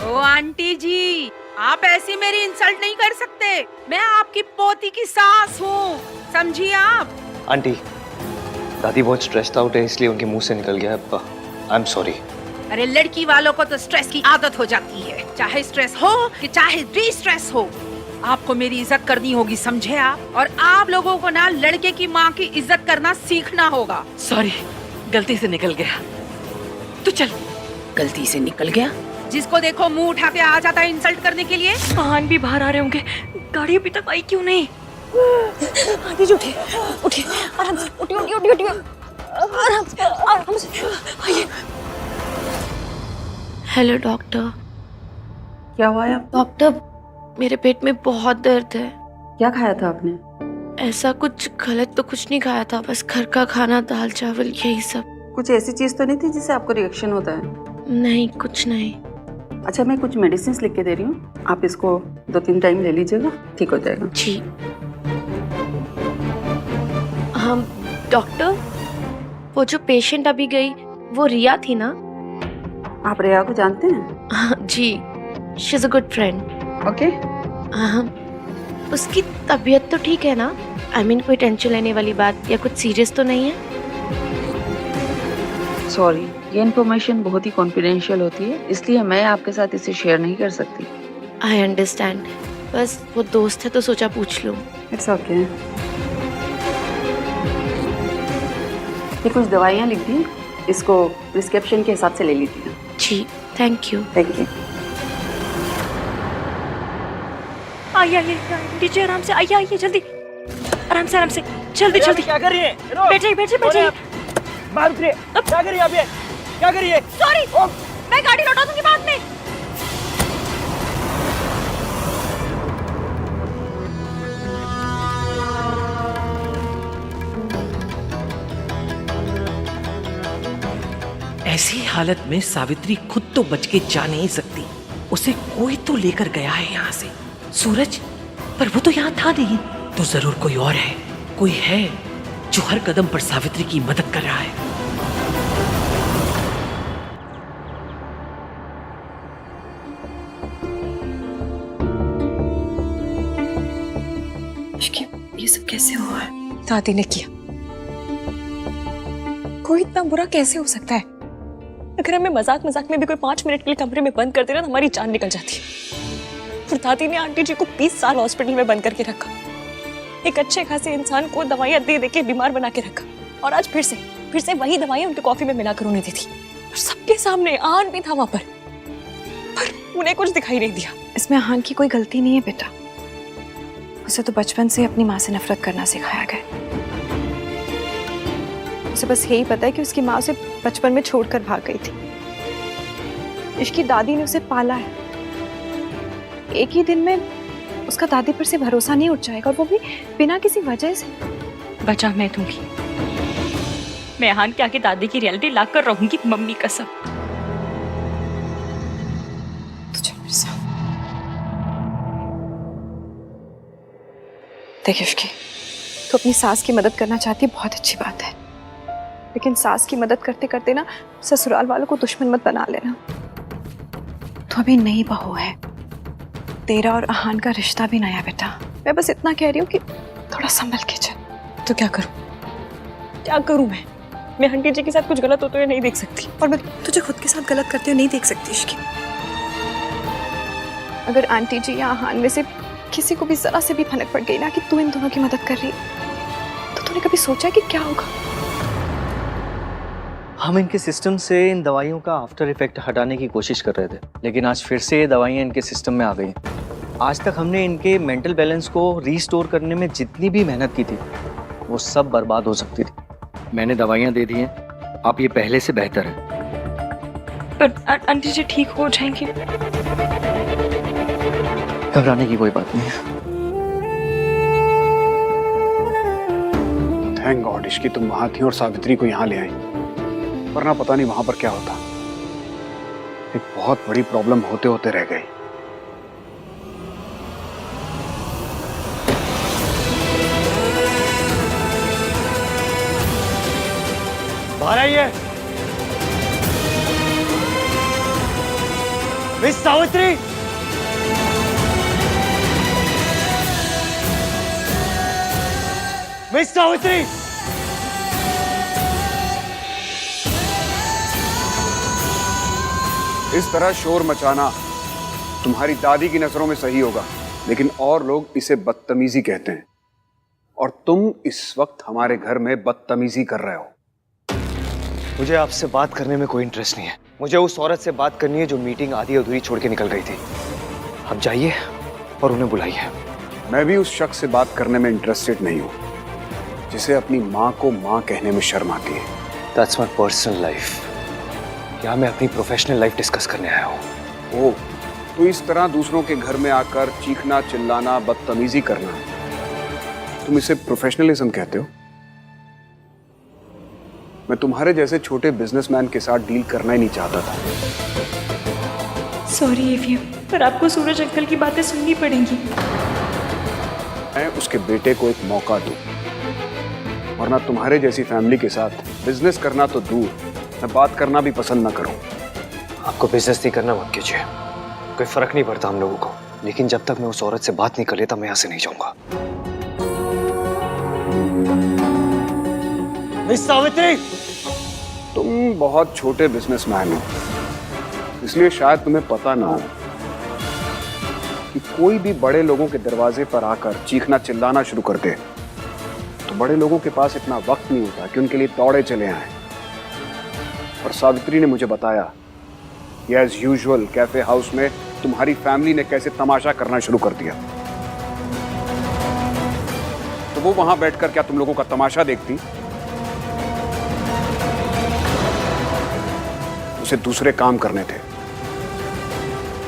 ओ आंटी जी, आप ऐसी मेरी इंसल्ट नहीं कर सकते। मैं आपकी पोती की सास हूँ, समझिए आप। आंटी, दादी बहुत स्ट्रेस्ड आउट है, इसलिए उनके मुंह से निकल गया। I am sorry. अरे लड़की वालों को तो स्ट्रेस की आदत हो जाती है, चाहे स्ट्रेस हो कि चाहे डी स्ट्रेस हो। आपको मेरी इज्जत करनी होगी, समझे आप? और आप लोगों को ना लड़के की माँ की इज्जत करना सीखना होगा। सॉरी, गलती से निकल गया। तू चल। गलती से निकल गया? जिसको देखो मुंह उठा के आ जाता है इंसल्ट करने के लिए। आहान भी बाहर आ रहे होंगे, गाड़ी अभी तक आई क्यों नहीं? आंटी जी उठिए, आराम से उठिए, आराम से आइए। Hello doctor. क्या हुआ है? डॉक्टर, मेरे पेट में बहुत दर्द है। क्या खाया था आपने? ऐसा कुछ गलत तो कुछ नहीं खाया था, बस घर का खाना, दाल चावल यही सब। कुछ ऐसी चीज तो नहीं थी जिससे आपको रिएक्शन होता है? नहीं, कुछ नहीं। अच्छा, मैं कुछ मेडिसिन लिख के दे रही हूँ, आप इसको 2-3 टाइम ले लीजिएगा, ठीक हो जाएगा। जी। हम डॉक्टर, वो जो पेशेंट अभी गई वो रिया थी ना? आप रिया को जानते हैं? हाँ, जी, she is a good friend. Okay. हाँ, उसकी तबीयत तो ठीक है ना? आई मीन कोई टेंशन लेने वाली बात या कुछ सीरियस तो नहीं है? सॉरी, ये इन्फॉर्मेशन बहुत ही कॉन्फिडेंशियल होती है, इसलिए मैं आपके साथ इसे शेयर नहीं कर सकती। आई अंडरस्टैंड, बस वो दोस्त है तो सोचा पूछ लूँ। It's okay. ये कुछ दवाइयाँ लिख दी, इसको प्रिस्क्रिप्शन के हिसाब से ले लीजिए। जी, थैंक यू। Thank you. आइए आइए नीचे, आराम से आइए आइए, जल्दी आराम से जल्दी जल्दी। क्या कर रही है? बैठिए बैठिए बैठिए। बाहर उतरिए। क्या कर रही है आप? ये क्या कर रही है? सॉरी, मैं गाड़ी लौटा दूंगी बाद में। ऐसी हालत में सावित्री खुद तो बच के जा नहीं सकती, उसे कोई तो लेकर गया है यहाँ से। सूरज, पर वो तो यहाँ था नहीं, तो जरूर कोई और है, कोई है जो हर कदम पर सावित्री की मदद कर रहा है। ये सब कैसे हुआ है? दादी ने किया। कोई इतना बुरा कैसे हो सकता है? अगर हमें मजाक मजाक में भी कोई 5 मिनट के लिए कमरे में बंद कर दे ना तो हमारी जान निकल जाती है। फिर दादी ने आंटी जी को 20 साल हॉस्पिटल में बंद करके रखा, एक अच्छे खासे इंसान को दवाइयां दे दे के बीमार बना के रखा, और आज फिर से वही दवाइयां उनके कॉफी में मिलाकर उन्हें दी थी, और सबके सामने आन भी था वहां पर उन्हें कुछ दिखाई नहीं दिया। इसमें आहान की कोई गलती नहीं है बेटा, उसे तो बचपन से अपनी माँ से नफरत करना सिखाया गया। उसे बस यही पता है कि उसकी माँ उसे बचपन में छोड़कर भाग गई थी। इसकी दादी ने उसे पाला है, एक ही दिन में उसका दादी पर से भरोसा नहीं उठ जाएगा, और वो भी बिना किसी वजह से। बचा मैं दूंगी, मैं आहान के आगे दादी की रियलिटी लाकर रहूंगी, मम्मी कसम। देखिए उसकी, तो अपनी सास की मदद करना चाहती है, बहुत अच्छी बात है, लेकिन सास की मदद करते करते ना ससुराल वालों को दुश्मन मत बना लेना। तो अभी नई बहू है, तेरा और आहान का रिश्ता भी नया बेटा। मैं बस इतना कह रही हूँ कि थोड़ा संभल के चल। तो क्या करूं मैं आंटी जी के साथ कुछ गलत होते हुए नहीं देख सकती, और मैं तुझे खुद के साथ गलत करते हुए नहीं देख सकती इसकी। अगर आंटी जी या आहान में से किसी को भी जरा से भी भनक पड़ गई ना कि तू इन दोनों की मदद कर रही है, तो तूने कभी सोचा कि क्या होगा? हम इनके सिस्टम से इन दवाइयों का आफ्टर इफेक्ट हटाने की कोशिश कर रहे थे, लेकिन आज फिर से ये दवाइयाँ इनके सिस्टम में आ गई। आज तक हमने इनके मेंटल बैलेंस को रीस्टोर करने में जितनी भी मेहनत की थी, वो सब बर्बाद हो सकती थी। मैंने दवाइयाँ दे दी हैं, आप ये पहले से बेहतर है। पर आंटी जी ठीक हो जाएंगी? घबराने की कोई बात नहीं है। थैंक गॉड इसकी तुम वहां थी और सावित्री को यहाँ ले आई, वरना पता नहीं वहां पर क्या होता। एक बहुत बड़ी प्रॉब्लम होते होते रह गई। बाहर आइए। मिस सावित्री, मिस सावित्री, इस तरह शोर मचाना तुम्हारी दादी की नजरों में सही होगा, लेकिन और लोग इसे बदतमीजी कहते हैं, और तुम इस वक्त हमारे घर में बदतमीजी कर रहे हो। मुझे आपसे बात करने में कोई इंटरेस्ट नहीं है। मुझे उस औरत से बात करनी है जो मीटिंग आधी अधूरी छोड़ के निकल गई थी। आप जाइए और उन्हें बुलाइए। मैं भी उस शख्स से बात करने में इंटरेस्टेड नहीं हूं जिसे अपनी माँ को माँ कहने में शर्म आती है। That's my personal life। यहाँ मैं अपनी प्रोफेशनल लाइफ डिस्कस करने आया हूँ। ओह, तो इस तरह दूसरों के घर में आकर चीखना, चिल्लाना, बदतमीजी करना, तुम इसे प्रोफेशनलिज्म कहते हो? मैं तुम्हारे जैसे छोटे बिजनेसमैन के साथ डील करना ही नहीं चाहता था। सॉरी एवीएम, पर आपको सूरज अंकल की बातें सुननी पड़ेंगी। मैं उसके बेटे को एक मौका दूं, वरना तुम्हारे जैसी फैमिली के साथ बिजनेस करना तो दूर, मैं बात करना भी पसंद ना करूं। आपको बिजनेस नहीं करना मत कीजिए, कोई फर्क नहीं पड़ता हम लोगों को, लेकिन जब तक मैं उस औरत से बात नहीं कर लेता मैं यहाँ से नहीं जाऊंगा। मिस सावित्री, तुम बहुत छोटे बिजनेसमैन हो, इसलिए शायद तुम्हें पता ना हो कि कोई भी बड़े लोगों के दरवाजे पर आकर चीखना चिल्लाना शुरू कर दे तो बड़े लोगों के पास इतना वक्त नहीं होता कि उनके लिए दौड़े चले आए। और सावित्री ने मुझे बताया कि एज यूजुअल कैफे हाउस में तुम्हारी फैमिली ने कैसे तमाशा करना शुरू कर दिया। तो वो वहां बैठकर क्या तुम लोगों का तमाशा देखती? उसे दूसरे काम करने थे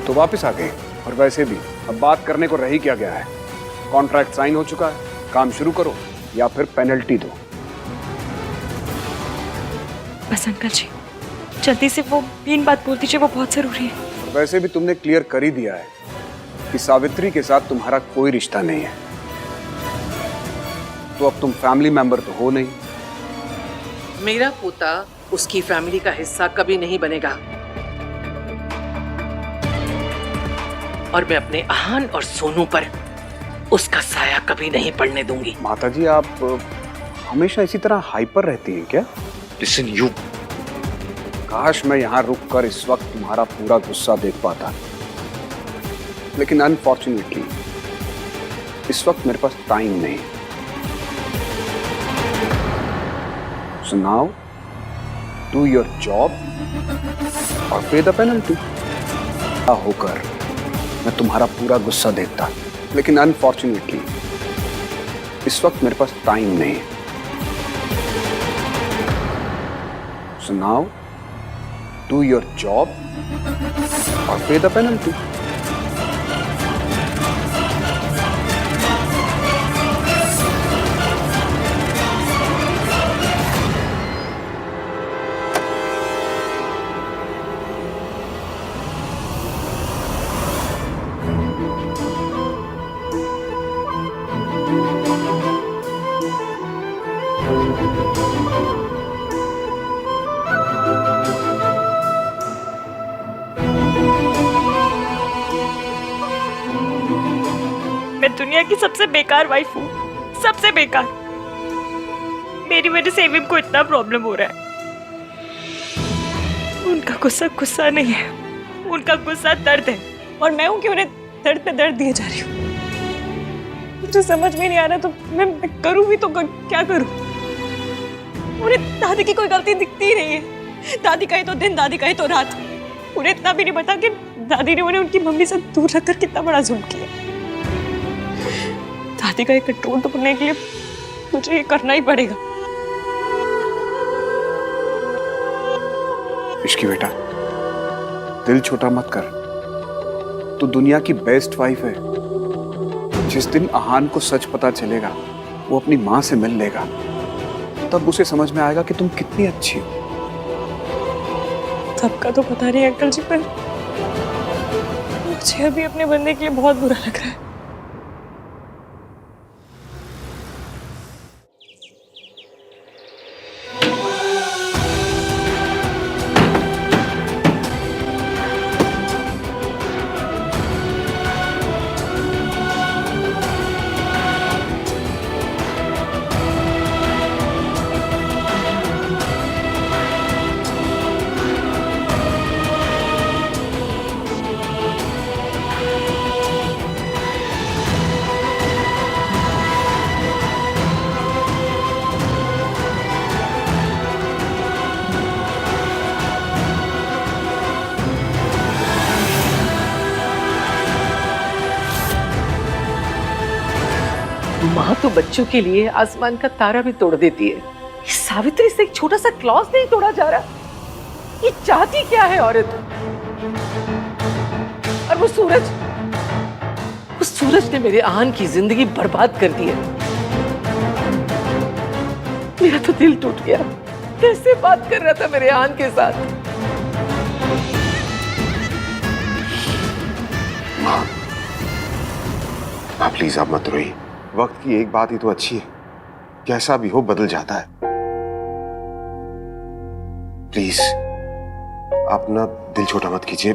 तो वापस आ गए। और वैसे भी अब बात करने को रह ही क्या गया है, कॉन्ट्रैक्ट साइन हो चुका है, काम शुरू करो या फिर पेनल्टी दो। बस अंकल जी, जल्दी से वो मेन बात बोल दीजिए, वो बहुत जरूरी है। और वैसे भी तुमने क्लियर कर ही दिया है कि सावित्री के साथ तुम्हारा कोई रिश्ता नहीं है, तो अब तुम फैमिली मेंबर तो हो नहीं। मेरा पोता उसकी फैमिली का हिस्सा कभी नहीं बनेगा, और मैं अपने आहान और सोनू पर उसका साया कभी नहीं पड़ने दूंगी। माताजी, आप हमेशा इसी तरह हाइपर रहती हैं क्या? लिसन यू, काश मैं यहाँ रुककर इस वक्त तुम्हारा पूरा गुस्सा देख पाता, लेकिन अनफॉर्चुनेटली इस वक्त मेरे पास टाइम नहीं। So now, do your job और pay the penalty। होकर मैं तुम्हारा पूरा गुस्सा देखता, लेकिन अनफॉर्चुनेटली इस वक्त मेरे पास टाइम नहीं। So now, do your job और pay the penalty। मैं दुनिया की सबसे बेकार वाइफ हूँ, सबसे बेकार। मेरी वजह से एविम को इतना प्रॉब्लम हो रहा है। उनका गुस्सा गुस्सा नहीं है, उनका गुस्सा दर्द है, और मैं हूँ कि उन्हें दर्द पे दर्द दिए जा रही हूँ। मुझे समझ में नहीं आ रहा, तो मैं करूँ भी तो क्या करूँ? उन्हें दादी की कोई गलती दिखती ही नहीं है। दादी कहे तो दिन, दादी कहे तो रात। उन्हें इतना भी नहीं पता कि दादी ने उन्हें उनकी मम्मी से दूर रखकर कितना बड़ा जुल्म किया। दादी का ये कंट्रोल तो करने के लिए मुझे ये करना ही पड़ेगा। इश्की बेटा, दिल छोटा मत कर, तू दुनिया की बेस्ट वाइफ है। जिस दिन आहान को सच पता चलेगा, वो अपनी माँ से मिल लेगा, तब उसे समझ में आएगा कि तुम कितनी अच्छी हो। सबका तो पता नहीं अंकल जी, पर मुझे अभी अपने बंदे के लिए बहुत बुरा लग रहा है। माँ तो बच्चों के लिए आसमान का तारा भी तोड़ देती है। इस सावित्री से एक छोटा सा क्लॉज नहीं तोड़ा जा रहा। ये चाहती क्या है औरत? और वो सूरज ने मेरे आहान की जिंदगी बर्बाद कर दी है। मेरा तो दिल टूट गया। कैसे बात कर रहा था मेरे आहान के साथ। माँ प्लीज आप मत रोइए। वक्त की एक बात ही तो अच्छी है, कैसा भी हो बदल जाता है। प्लीज आप ना दिल छोटा मत कीजिए,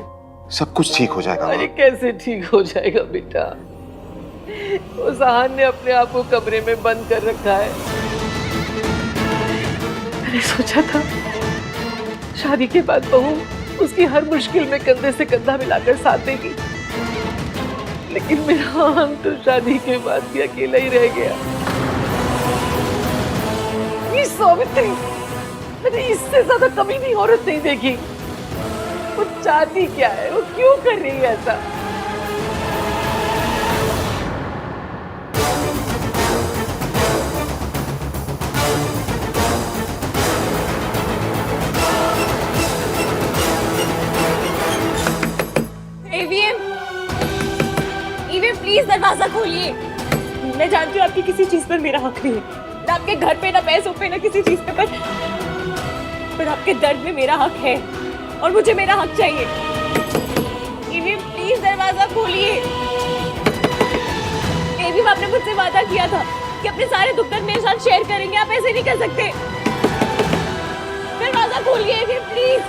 सब कुछ ठीक हो जाएगा। अरे कैसे ठीक हो जाएगा बेटा। उस आहान ने अपने आप को कमरे में बंद कर रखा है। मैंने सोचा था शादी के बाद बहू उसकी हर मुश्किल में कंधे से कंधा मिलाकर साथ देगी, लेकिन मेरा आहान तो शादी के बाद भी अकेला ही रह गया। ये सावित्री, मैंने इससे ज्यादा कभी भी औरत नहीं देखी। वो चाहती क्या है, वो क्यों कर रही है ऐसा। ईवीएम प्लीज दरवाजा खोलिए। मैं जानती हूँ आपकी किसी चीज पर मेरा हक नहीं है, ना आपके घर पे, ना पैसों पे, ना किसी चीज पे, पर आपके दर्द में मेरा हक है और मुझे मेरा हक चाहिए। ईवीएम प्लीज दरवाजा खोलिए। ईवीएम, आपने मुझसे वादा किया था कि अपने सारे दुख दर्द मेरे साथ शेयर करेंगे, आप ऐसे नहीं कर सकते। दरवाजा खोलिए ईवीएम प्लीज।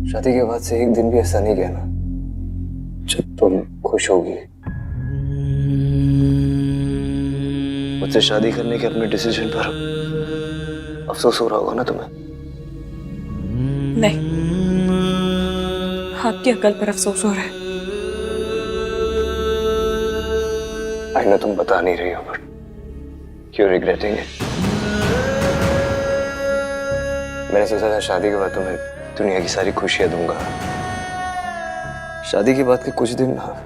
शादी के बाद से एक दिन भी ऐसा नहीं गया ना जब तुम खुश होगी। मुझसे शादी करने के अपने डिसीजन पर अफसोस हो रहा होगा ना तुम्हें? नहीं, आपकी अकल पर अफसोस हो रहा है। आई नो तुम बता नहीं रही हो, बट यू रिग्रेटिंग इट। मैंने सोचा था शादी के बाद तुम्हें दुनिया की सारी खुशियां दूंगा। शादी के बाद के कुछ दिन ना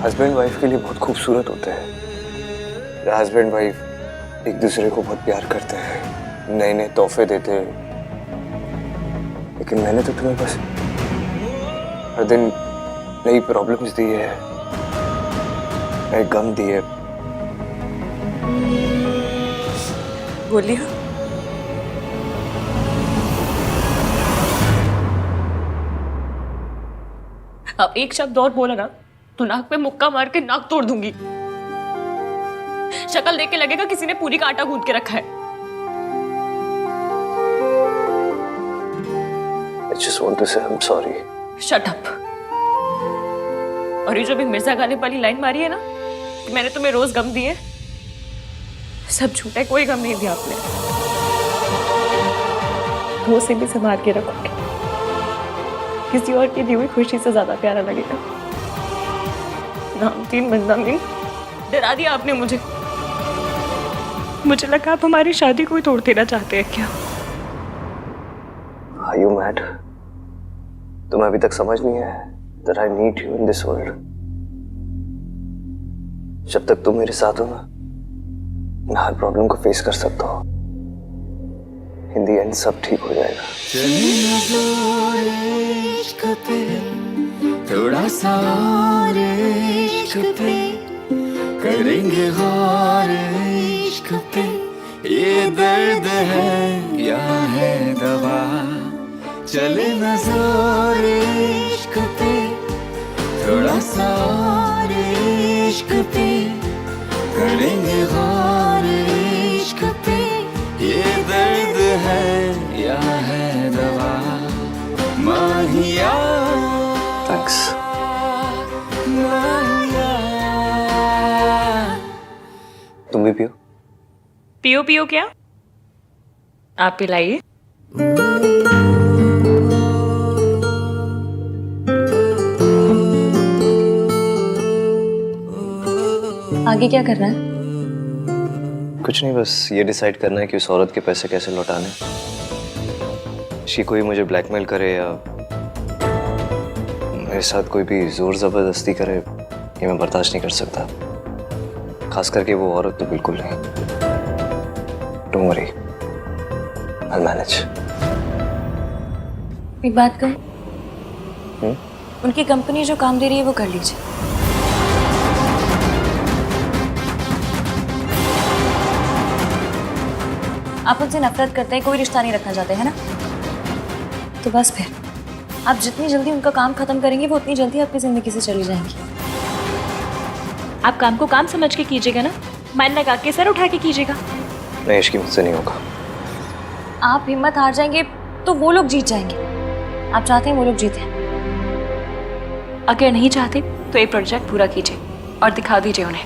हस्बैंड वाइफ के लिए बहुत खूबसूरत होते हैं। हस्बैंड वाइफ एक दूसरे को बहुत प्यार करते हैं, नए नए तोहफे देते हैं, लेकिन मैंने तो तुम्हें बस हर दिन नई प्रॉब्लम्स दी है, नए गम दिए। बोलिए। आप एक शब्द और बोला ना तो नाक पे मुक्का मार के नाक तोड़ दूंगी। शक्ल देख के लगेगा किसी ने पूरी का आटा गूंथ के रखा है। I just want to say I'm sorry. Shut up. और ये जो भी मिर्जा गालिब वाली लाइन मारी है ना कि मैंने तुम्हें रोज गम दिए, सब झूठ है, कोई गम नहीं दिया आपने। वो से भी संभाल के रखोगे, किसी और की दी हुई खुशी से ज्यादा प्यारा लगेगा। नामतीन बदनामीन डरा दिया आपने मुझे। मुझे लगा आप हमारी शादी को ही तोड़ देना चाहते हैं क्या? Are you mad? तुम्हें अभी तक समझ नहीं है that I need you in this world. जब तक तुम मेरे साथ हो ना, मैं हर प्रॉब्लम को फेस कर सकता हूँ। In the end सब ठीक हो जाएगा। थोड़ा सा और इश्क पे करेंगे गौर इश्क पे, ये दर्द है या है दवा, चले न जोर इश्क पे, थोड़ा सा और इश्क पे करेंगे गौर इश्क पे, ये दर्द है या है दवा, माहिया। Thanks. तुम भी पियो। पियो पियो क्या? आप पिलाइए। आगे क्या करना है? कुछ नहीं, बस ये डिसाइड करना है कि उस औरत के पैसे कैसे लौटाने। शी कोई मुझे ब्लैकमेल करे या मेरे साथ कोई भी जोर जबरदस्ती करे, ये मैं बर्दाश्त नहीं कर सकता। खास करके वो औरत तो बिल्कुल नहीं। Don't worry, I'll manage। एक बात कहूं? उनकी कंपनी जो काम दे रही है वो कर लीजिए। आप उनसे नफरत करते हैं, कोई रिश्ता नहीं रखना चाहते हैं ना? तो बस फिर आप जितनी जल्दी उनका काम खत्म करेंगे वो उतनी जल्दी आपकी जिंदगी से चली जाएंगी। आप काम को काम समझ के कीजिएगा ना, मन लगा के सर उठा के कीजिएगा। नहीं, इसकी मुझसे नहीं होगा। आप हिम्मत हार जाएंगे तो वो लोग जीत जाएंगे। आप चाहते हैं वो लोग जीते? अगर नहीं चाहते तो ये प्रोजेक्ट पूरा कीजिए और दिखा दीजिए उन्हें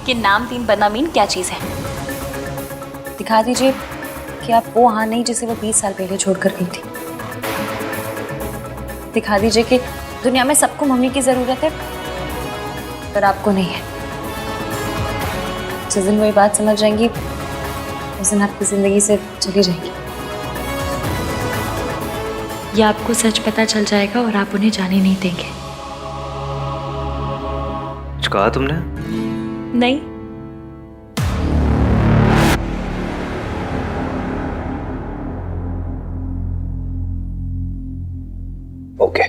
कि नाम तीन बदनामीन क्या चीज़ है। दिखा दीजिए कि आप वो हाँ नहीं जिसे वो 20 साल पहले छोड़कर गई थी। दिखा दीजिए कि दुनिया में सबको मम्मी की जरूरत है पर आपको नहीं है। जिस दिन वो ये बात समझ जाएंगी उस दिन आपकी जिंदगी से चली जाएंगी। या आपको सच पता चल जाएगा और आप उन्हें जाने नहीं देंगे। कुछ कहा तुमने? नहीं। ओके।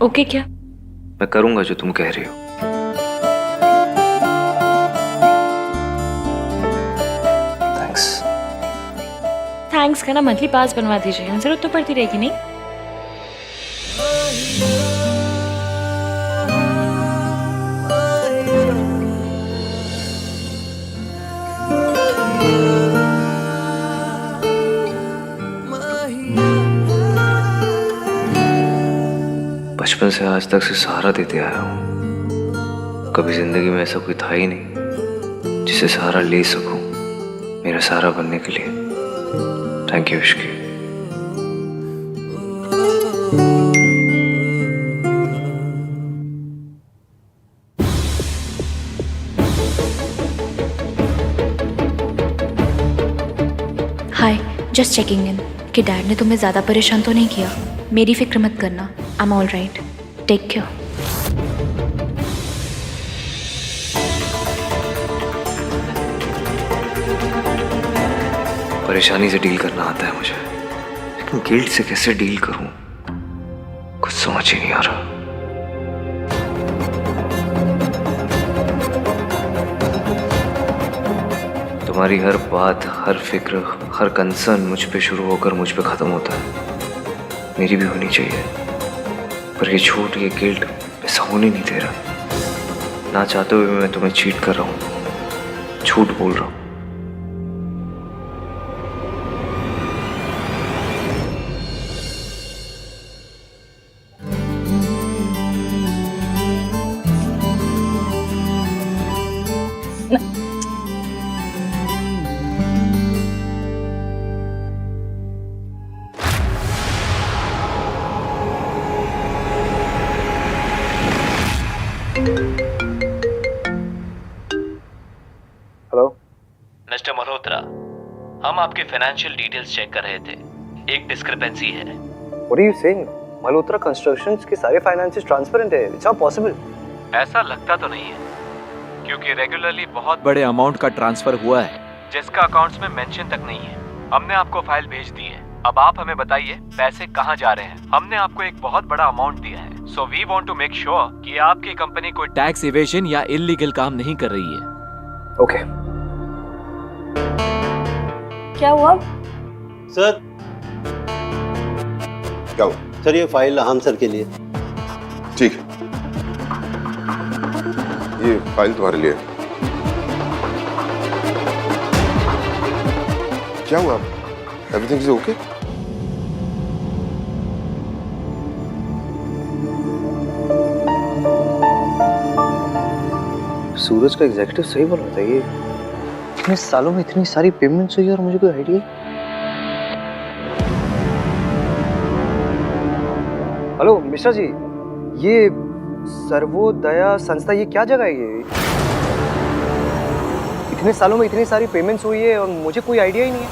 ओके क्या? मैं करूंगा जो तुम कह रही हो। थैंक्स का ना मंथली पास बनवा दीजिए, जरूरत तो पड़ती रहेगी नहीं? बचपन से आज तक से सहारा देते आया हूं। कभी जिंदगी में ऐसा कोई था ही नहीं जिसे सहारा ले सकूं, मेरा सहारा बनने के लिए। Thank you Ishki. Hi, just checking in कि डैड ने तुम्हें ज़्यादा परेशान तो नहीं किया। मेरी फिक्र मत करना, I am all right. Take care. परेशानी से डील करना आता है मुझे, लेकिन गिल्ट से कैसे डील करूं कुछ समझ ही नहीं आ रहा। तुम्हारी हर बात, हर फिक्र, हर कंसर्न मुझ पे शुरू होकर मुझ पे खत्म होता है। मेरी भी होनी चाहिए, पर ये झूठ, ये गिल्ट ऐसा होने नहीं दे रहा। ना चाहते हुए मैं तुम्हें चीट कर रहा हूं, झूठ बोल रहा हूं। हेलो मिस्टर मल्होत्रा, हम आपके फाइनेंशियल डिटेल्स चेक कर रहे थे। एक डिस्क्रिपेंसी है। What are you saying? Malhotra constructions के सारे फाइनेंसेस ट्रांसपेरेंट है। It's not possible. ऐसा लगता तो नहीं है, क्योंकि रेगुलरली बहुत बड़े अमाउंट का ट्रांसफर हुआ है जिसका अकाउंट्स में मेंशन तक नहीं है। हमने आपको फाइल भेज दी है, अब आप हमें बताइए पैसे कहाँ जा रहे हैं। हमने आपको एक बहुत बड़ा अमाउंट दिया है, so we want to make sure कि आपकी कंपनी कोई टैक्स इवेजन या इलीगल काम नहीं कर रही है। ओके। क्या हुआ? सर, क्या हुआ? सर ये फाइल आहान सर के लिए। ठीक है, ये फाइल तुम्हारे लिए। क्या हुआ? Everything is okay? सूरज का एग्जीक्यूटिव सही बोल रहा था। ये इतने सालों में इतनी सारी पेमेंट्स हुई और मुझे कोई आइडिया। हेलो मिश्रा जी, ये सर्वोदया संस्था, ये क्या जगह है ये? इतने सालों में इतनी सारी पेमेंट्स हुई है और मुझे कोई आइडिया ही नहीं है।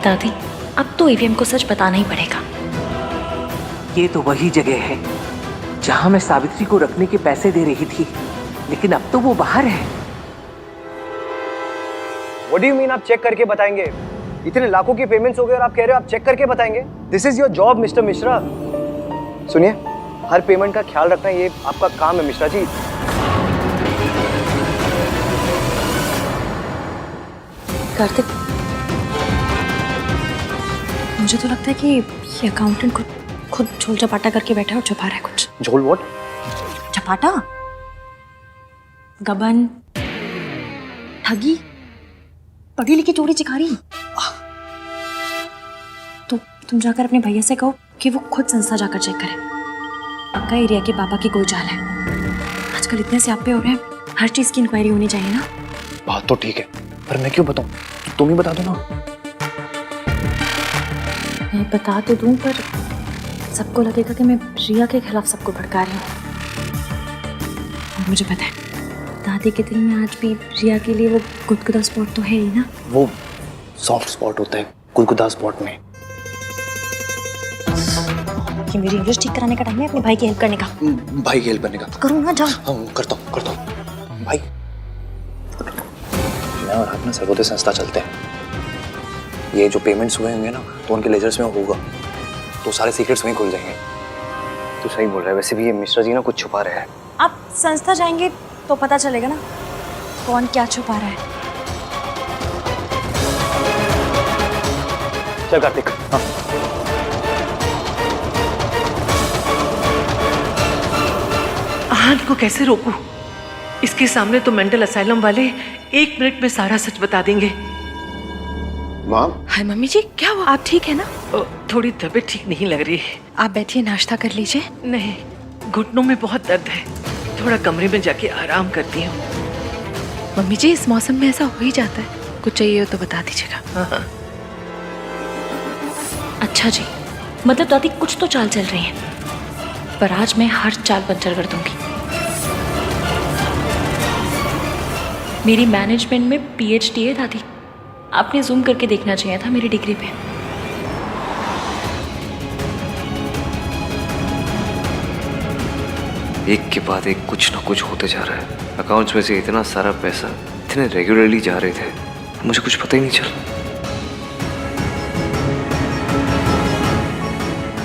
दादी, अब तो ईवीएम को सच बताना ही पड़ेगा। ये तो वही जगह है जहां मैं सावित्री को रखने के पैसे दे रही थी, लेकिन अब तो वो बाहर है। What do you mean आप चेक करके बताएंगे? इतने लाखों की पेमेंट्स हो गए और आप कह रहे हो आप चेक करके बताएंगे? This is your job mister Mishra. सुनिए, हर पेमेंट का ख्याल रखना ये आपका काम है मिश्रा जी। कार्तिक, मुझे तो लगता है कि ये अकाउंटेंट खुद झोल चपाटा करके बैठा है और छुपा रहा है कुछ। झोल व्हाट? चपाटा, गबन, ठगी, पढ़ी लिखी चोरी चिकारी। तो तुम जाकर अपने भैया से कहो कि वो खुद संस्था जाकर चेक करे। पक्का एरिया के पापा की कोई चाल है। आजकल इतने स्यापे हो रहे हैं, हर चीज की इंक्वायरी होनी चाहिए ना। बात तो ठीक है, पर मैं क्यों बताऊं? तुम ही बता दो ना। मैं बता तो दूं, पर सबको लगेगा कि मैं रिया के खिलाफ सबको भड़का रही हूँ। और मुझे पता है, दादी के दिल में आज भी रिया के लिए वो गुदगुदा स्पॉट तो है ही ना। वो सॉफ्ट स्पॉट होता है गुदगुदा स्पॉट में। कि मेरी इंग्लिश ठीक कराने का टाइम है अपने भाई की हेल्प करने का। भाई की हेल्प करने का? करूँ ना, जाओ। हाँ, करता हूँ। भाई, मैं और आप ना सर्वोदय संस्था चलते हैं। ये जो पेमेंट्स हुए होंगे ना, तो उनके लेजर्स में होगा, तो सारे सीक्रेट्स वहीं खुल जाएंगे। तो सही बोल रहा है। वैसे भी ये मिश्रा जी ना कुछ छुपा रहे हैं। आप संस्था जाएंगे तो पता चलेगा ना कौन क्या छुपा रहा है। चल कार्तिक। हाँ। आहान को कैसे रोकूं? इसके सामने तो मेंटल असाइलम वाले 1 मिनट में सारा सच बता देंगे। माँ? हाय मम्मी जी, क्या हुआ? आप ठीक है ना? थोड़ी तबीयत ठीक नहीं लग रही है। आप बैठिए, नाश्ता कर लीजिए। नहीं, घुटनों में बहुत दर्द है, थोड़ा कमरे में जाके आराम करती हूँ। मम्मी जी, इस मौसम में ऐसा हो ही जाता है। कुछ चाहिए हो तो बता दीजिएगा। हाँ। अच्छा जी, मतलब दादी कुछ तो चाल चल रही है, पर आज मैं हर चाल पंचर कर दूंगी। मेरी मैनेजमेंट में PhD है दादी। आपने जूम करके देखना चाहिए था मेरी डिग्री पे। एक के बाद एक कुछ ना कुछ होते जा रहा है। अकाउंट्स में से इतना सारा पैसा इतने रेगुलरली जा रहे थे, मुझे कुछ पता ही नहीं चला।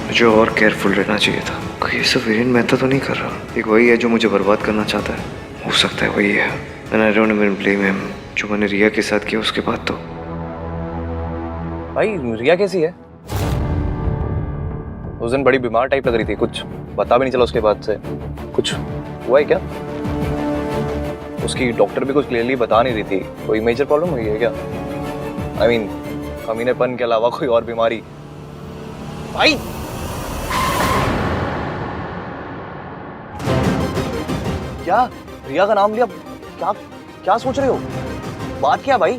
मुझे और केयरफुल रहना चाहिए था। ये सब वीरेन मेहता तो नहीं कर रहा। एक वही है जो मुझे बर्बाद करना चाहता है। हो सकता है वही है। And I don't even blame him। जो मैंने रिया के साथ किया उसके बाद तो। भाई, रिया कैसी है? उस दिन बड़ी बीमार टाइप लग रही थी, कुछ पता भी नहीं चला उसके बाद से। कुछ हुआ है क्या? उसकी डॉक्टर भी कुछ क्लियरली बता नहीं रही थी। कोई मेजर प्रॉब्लम हुई है क्या? I mean, कमीनेपन के अलावा कोई और बीमारी? भाई, क्या रिया का नाम लिया? क्या क्या सोच रहे हो? बात क्या भाई?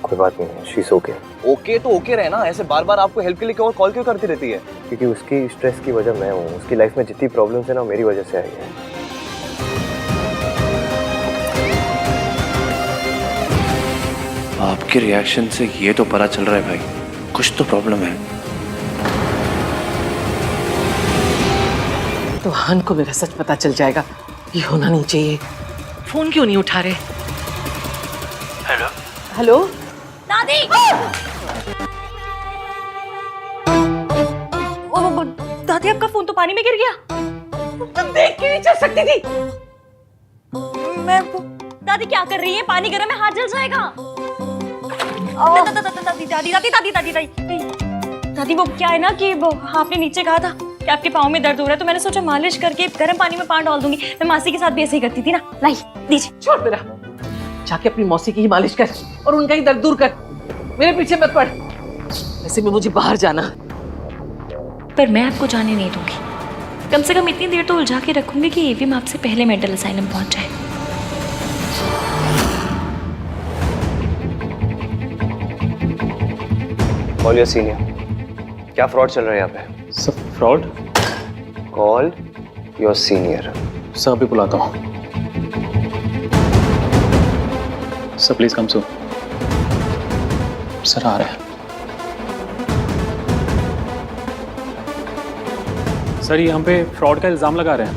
कोई बात नहीं है, शीश ओके। ओके तो ओके रहना, ऐसे बार बार आपको हेल्प के लिए क्यों कॉल क्यों करती रहती है? क्योंकि उसकी स्ट्रेस की वजह मैं हूँ। उसकी लाइफ में जितनी प्रॉब्लम्स है ना, मेरी वजह से आई है। आपके रिएक्शन से ये तो पता चल रहा है भाई, कुछ तो प्रॉब्लम है। तो आहान को मेरा सच पता चल जाएगा। ये होना नहीं चाहिए। फोन क्यों नहीं उठा रहे? हेलो हेलो दादी! दादी, आपका फोन तो पानी में गिर गया। तुम देख के नहीं चल सकती थी। मैं दादी क्या कर रही है? पानी गर्म है, हाथ जल जाएगा। दादी दादी दादी दादी दादी दादी दादी, वो क्या है ना कि वो आपने नीचे कहा था कि आपके पाँव में दर्द हो रहा है, तो मैंने सोचा मालिश करके गर्म पानी में पाँव डाल दूंगी। मैं मासी के साथ भी ऐसे ही करती थी ना। लाई दीजिए। छोड़ मेरा, जाके अपनी मौसी की ही मालिश कर और उनका ही दर्द दूर कर। मेरे पीछे मत पड़। ऐसे में मुझे बाहर जाना। पर मैं आपको जाने नहीं दूंगी। कम से कम इतनी देर तो उलझा के रखूंगी कि ईवीएम आपसे पहले मेंटल असाइलम पहुंच जाए। Call your senior. क्या फ्रॉड चल रहा है यहाँ पे? सब fraud? Call your senior. Sir अभी बुलाता हूँ। Sir please come so. Sir आ रहे हैं। सर ये हम पे फ्रॉड का इल्जाम लगा रहे हैं।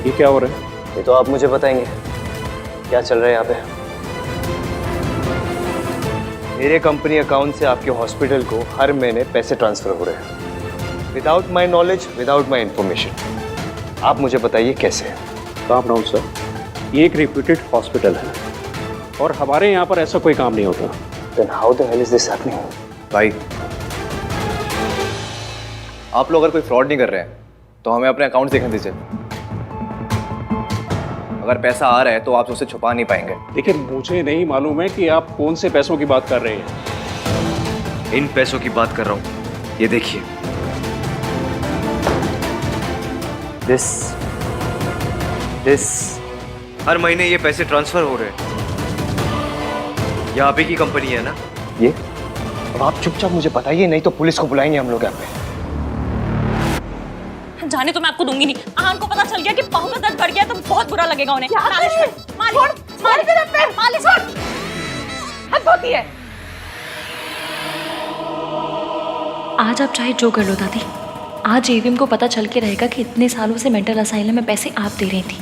ये क्या हो रहा है? ये तो आप मुझे बताएंगे क्या चल रहा है यहाँ पे। मेरे कंपनी अकाउंट से आपके हॉस्पिटल को हर महीने पैसे ट्रांसफर हो रहे हैं without my knowledge, without my information. आप मुझे बताइए कैसे। काम डाउन सर, ये एक रिप्यूटेड हॉस्पिटल है और हमारे यहाँ पर ऐसा कोई काम नहीं होता। Then how the hell is this happening? भाई आप लोग अगर कोई फ्रॉड नहीं कर रहे हैं तो हमें अपने अकाउंट देखने दीजिए। अगर पैसा आ रहा है तो आप उसे छुपा नहीं पाएंगे। देखिए मुझे नहीं मालूम है कि आप कौन से पैसों की बात कर रहे हैं। इन पैसों की बात कर रहा हूँ, ये देखिए। दिस हर महीने ये पैसे ट्रांसफर हो रहे हैं। ये आप ही की कंपनी है ना? ये अब आप चुपचाप मुझे बताइए, नहीं तो पुलिस को बुलाएंगे हम लोग यहाँ पे। जाने तो मैं आपको दूंगी नहीं। आहान को पता चल गया कि पाँव में दर्द बढ़ गया तो बहुत बुरा लगेगा उन्हें। मालिश हद होती है। आज आप चाहे जो कर लो दादी, आज एवीएम को पता चल के रहेगा कि इतने सालों से मेंटल असाइलम में पैसे आप दे रही थी।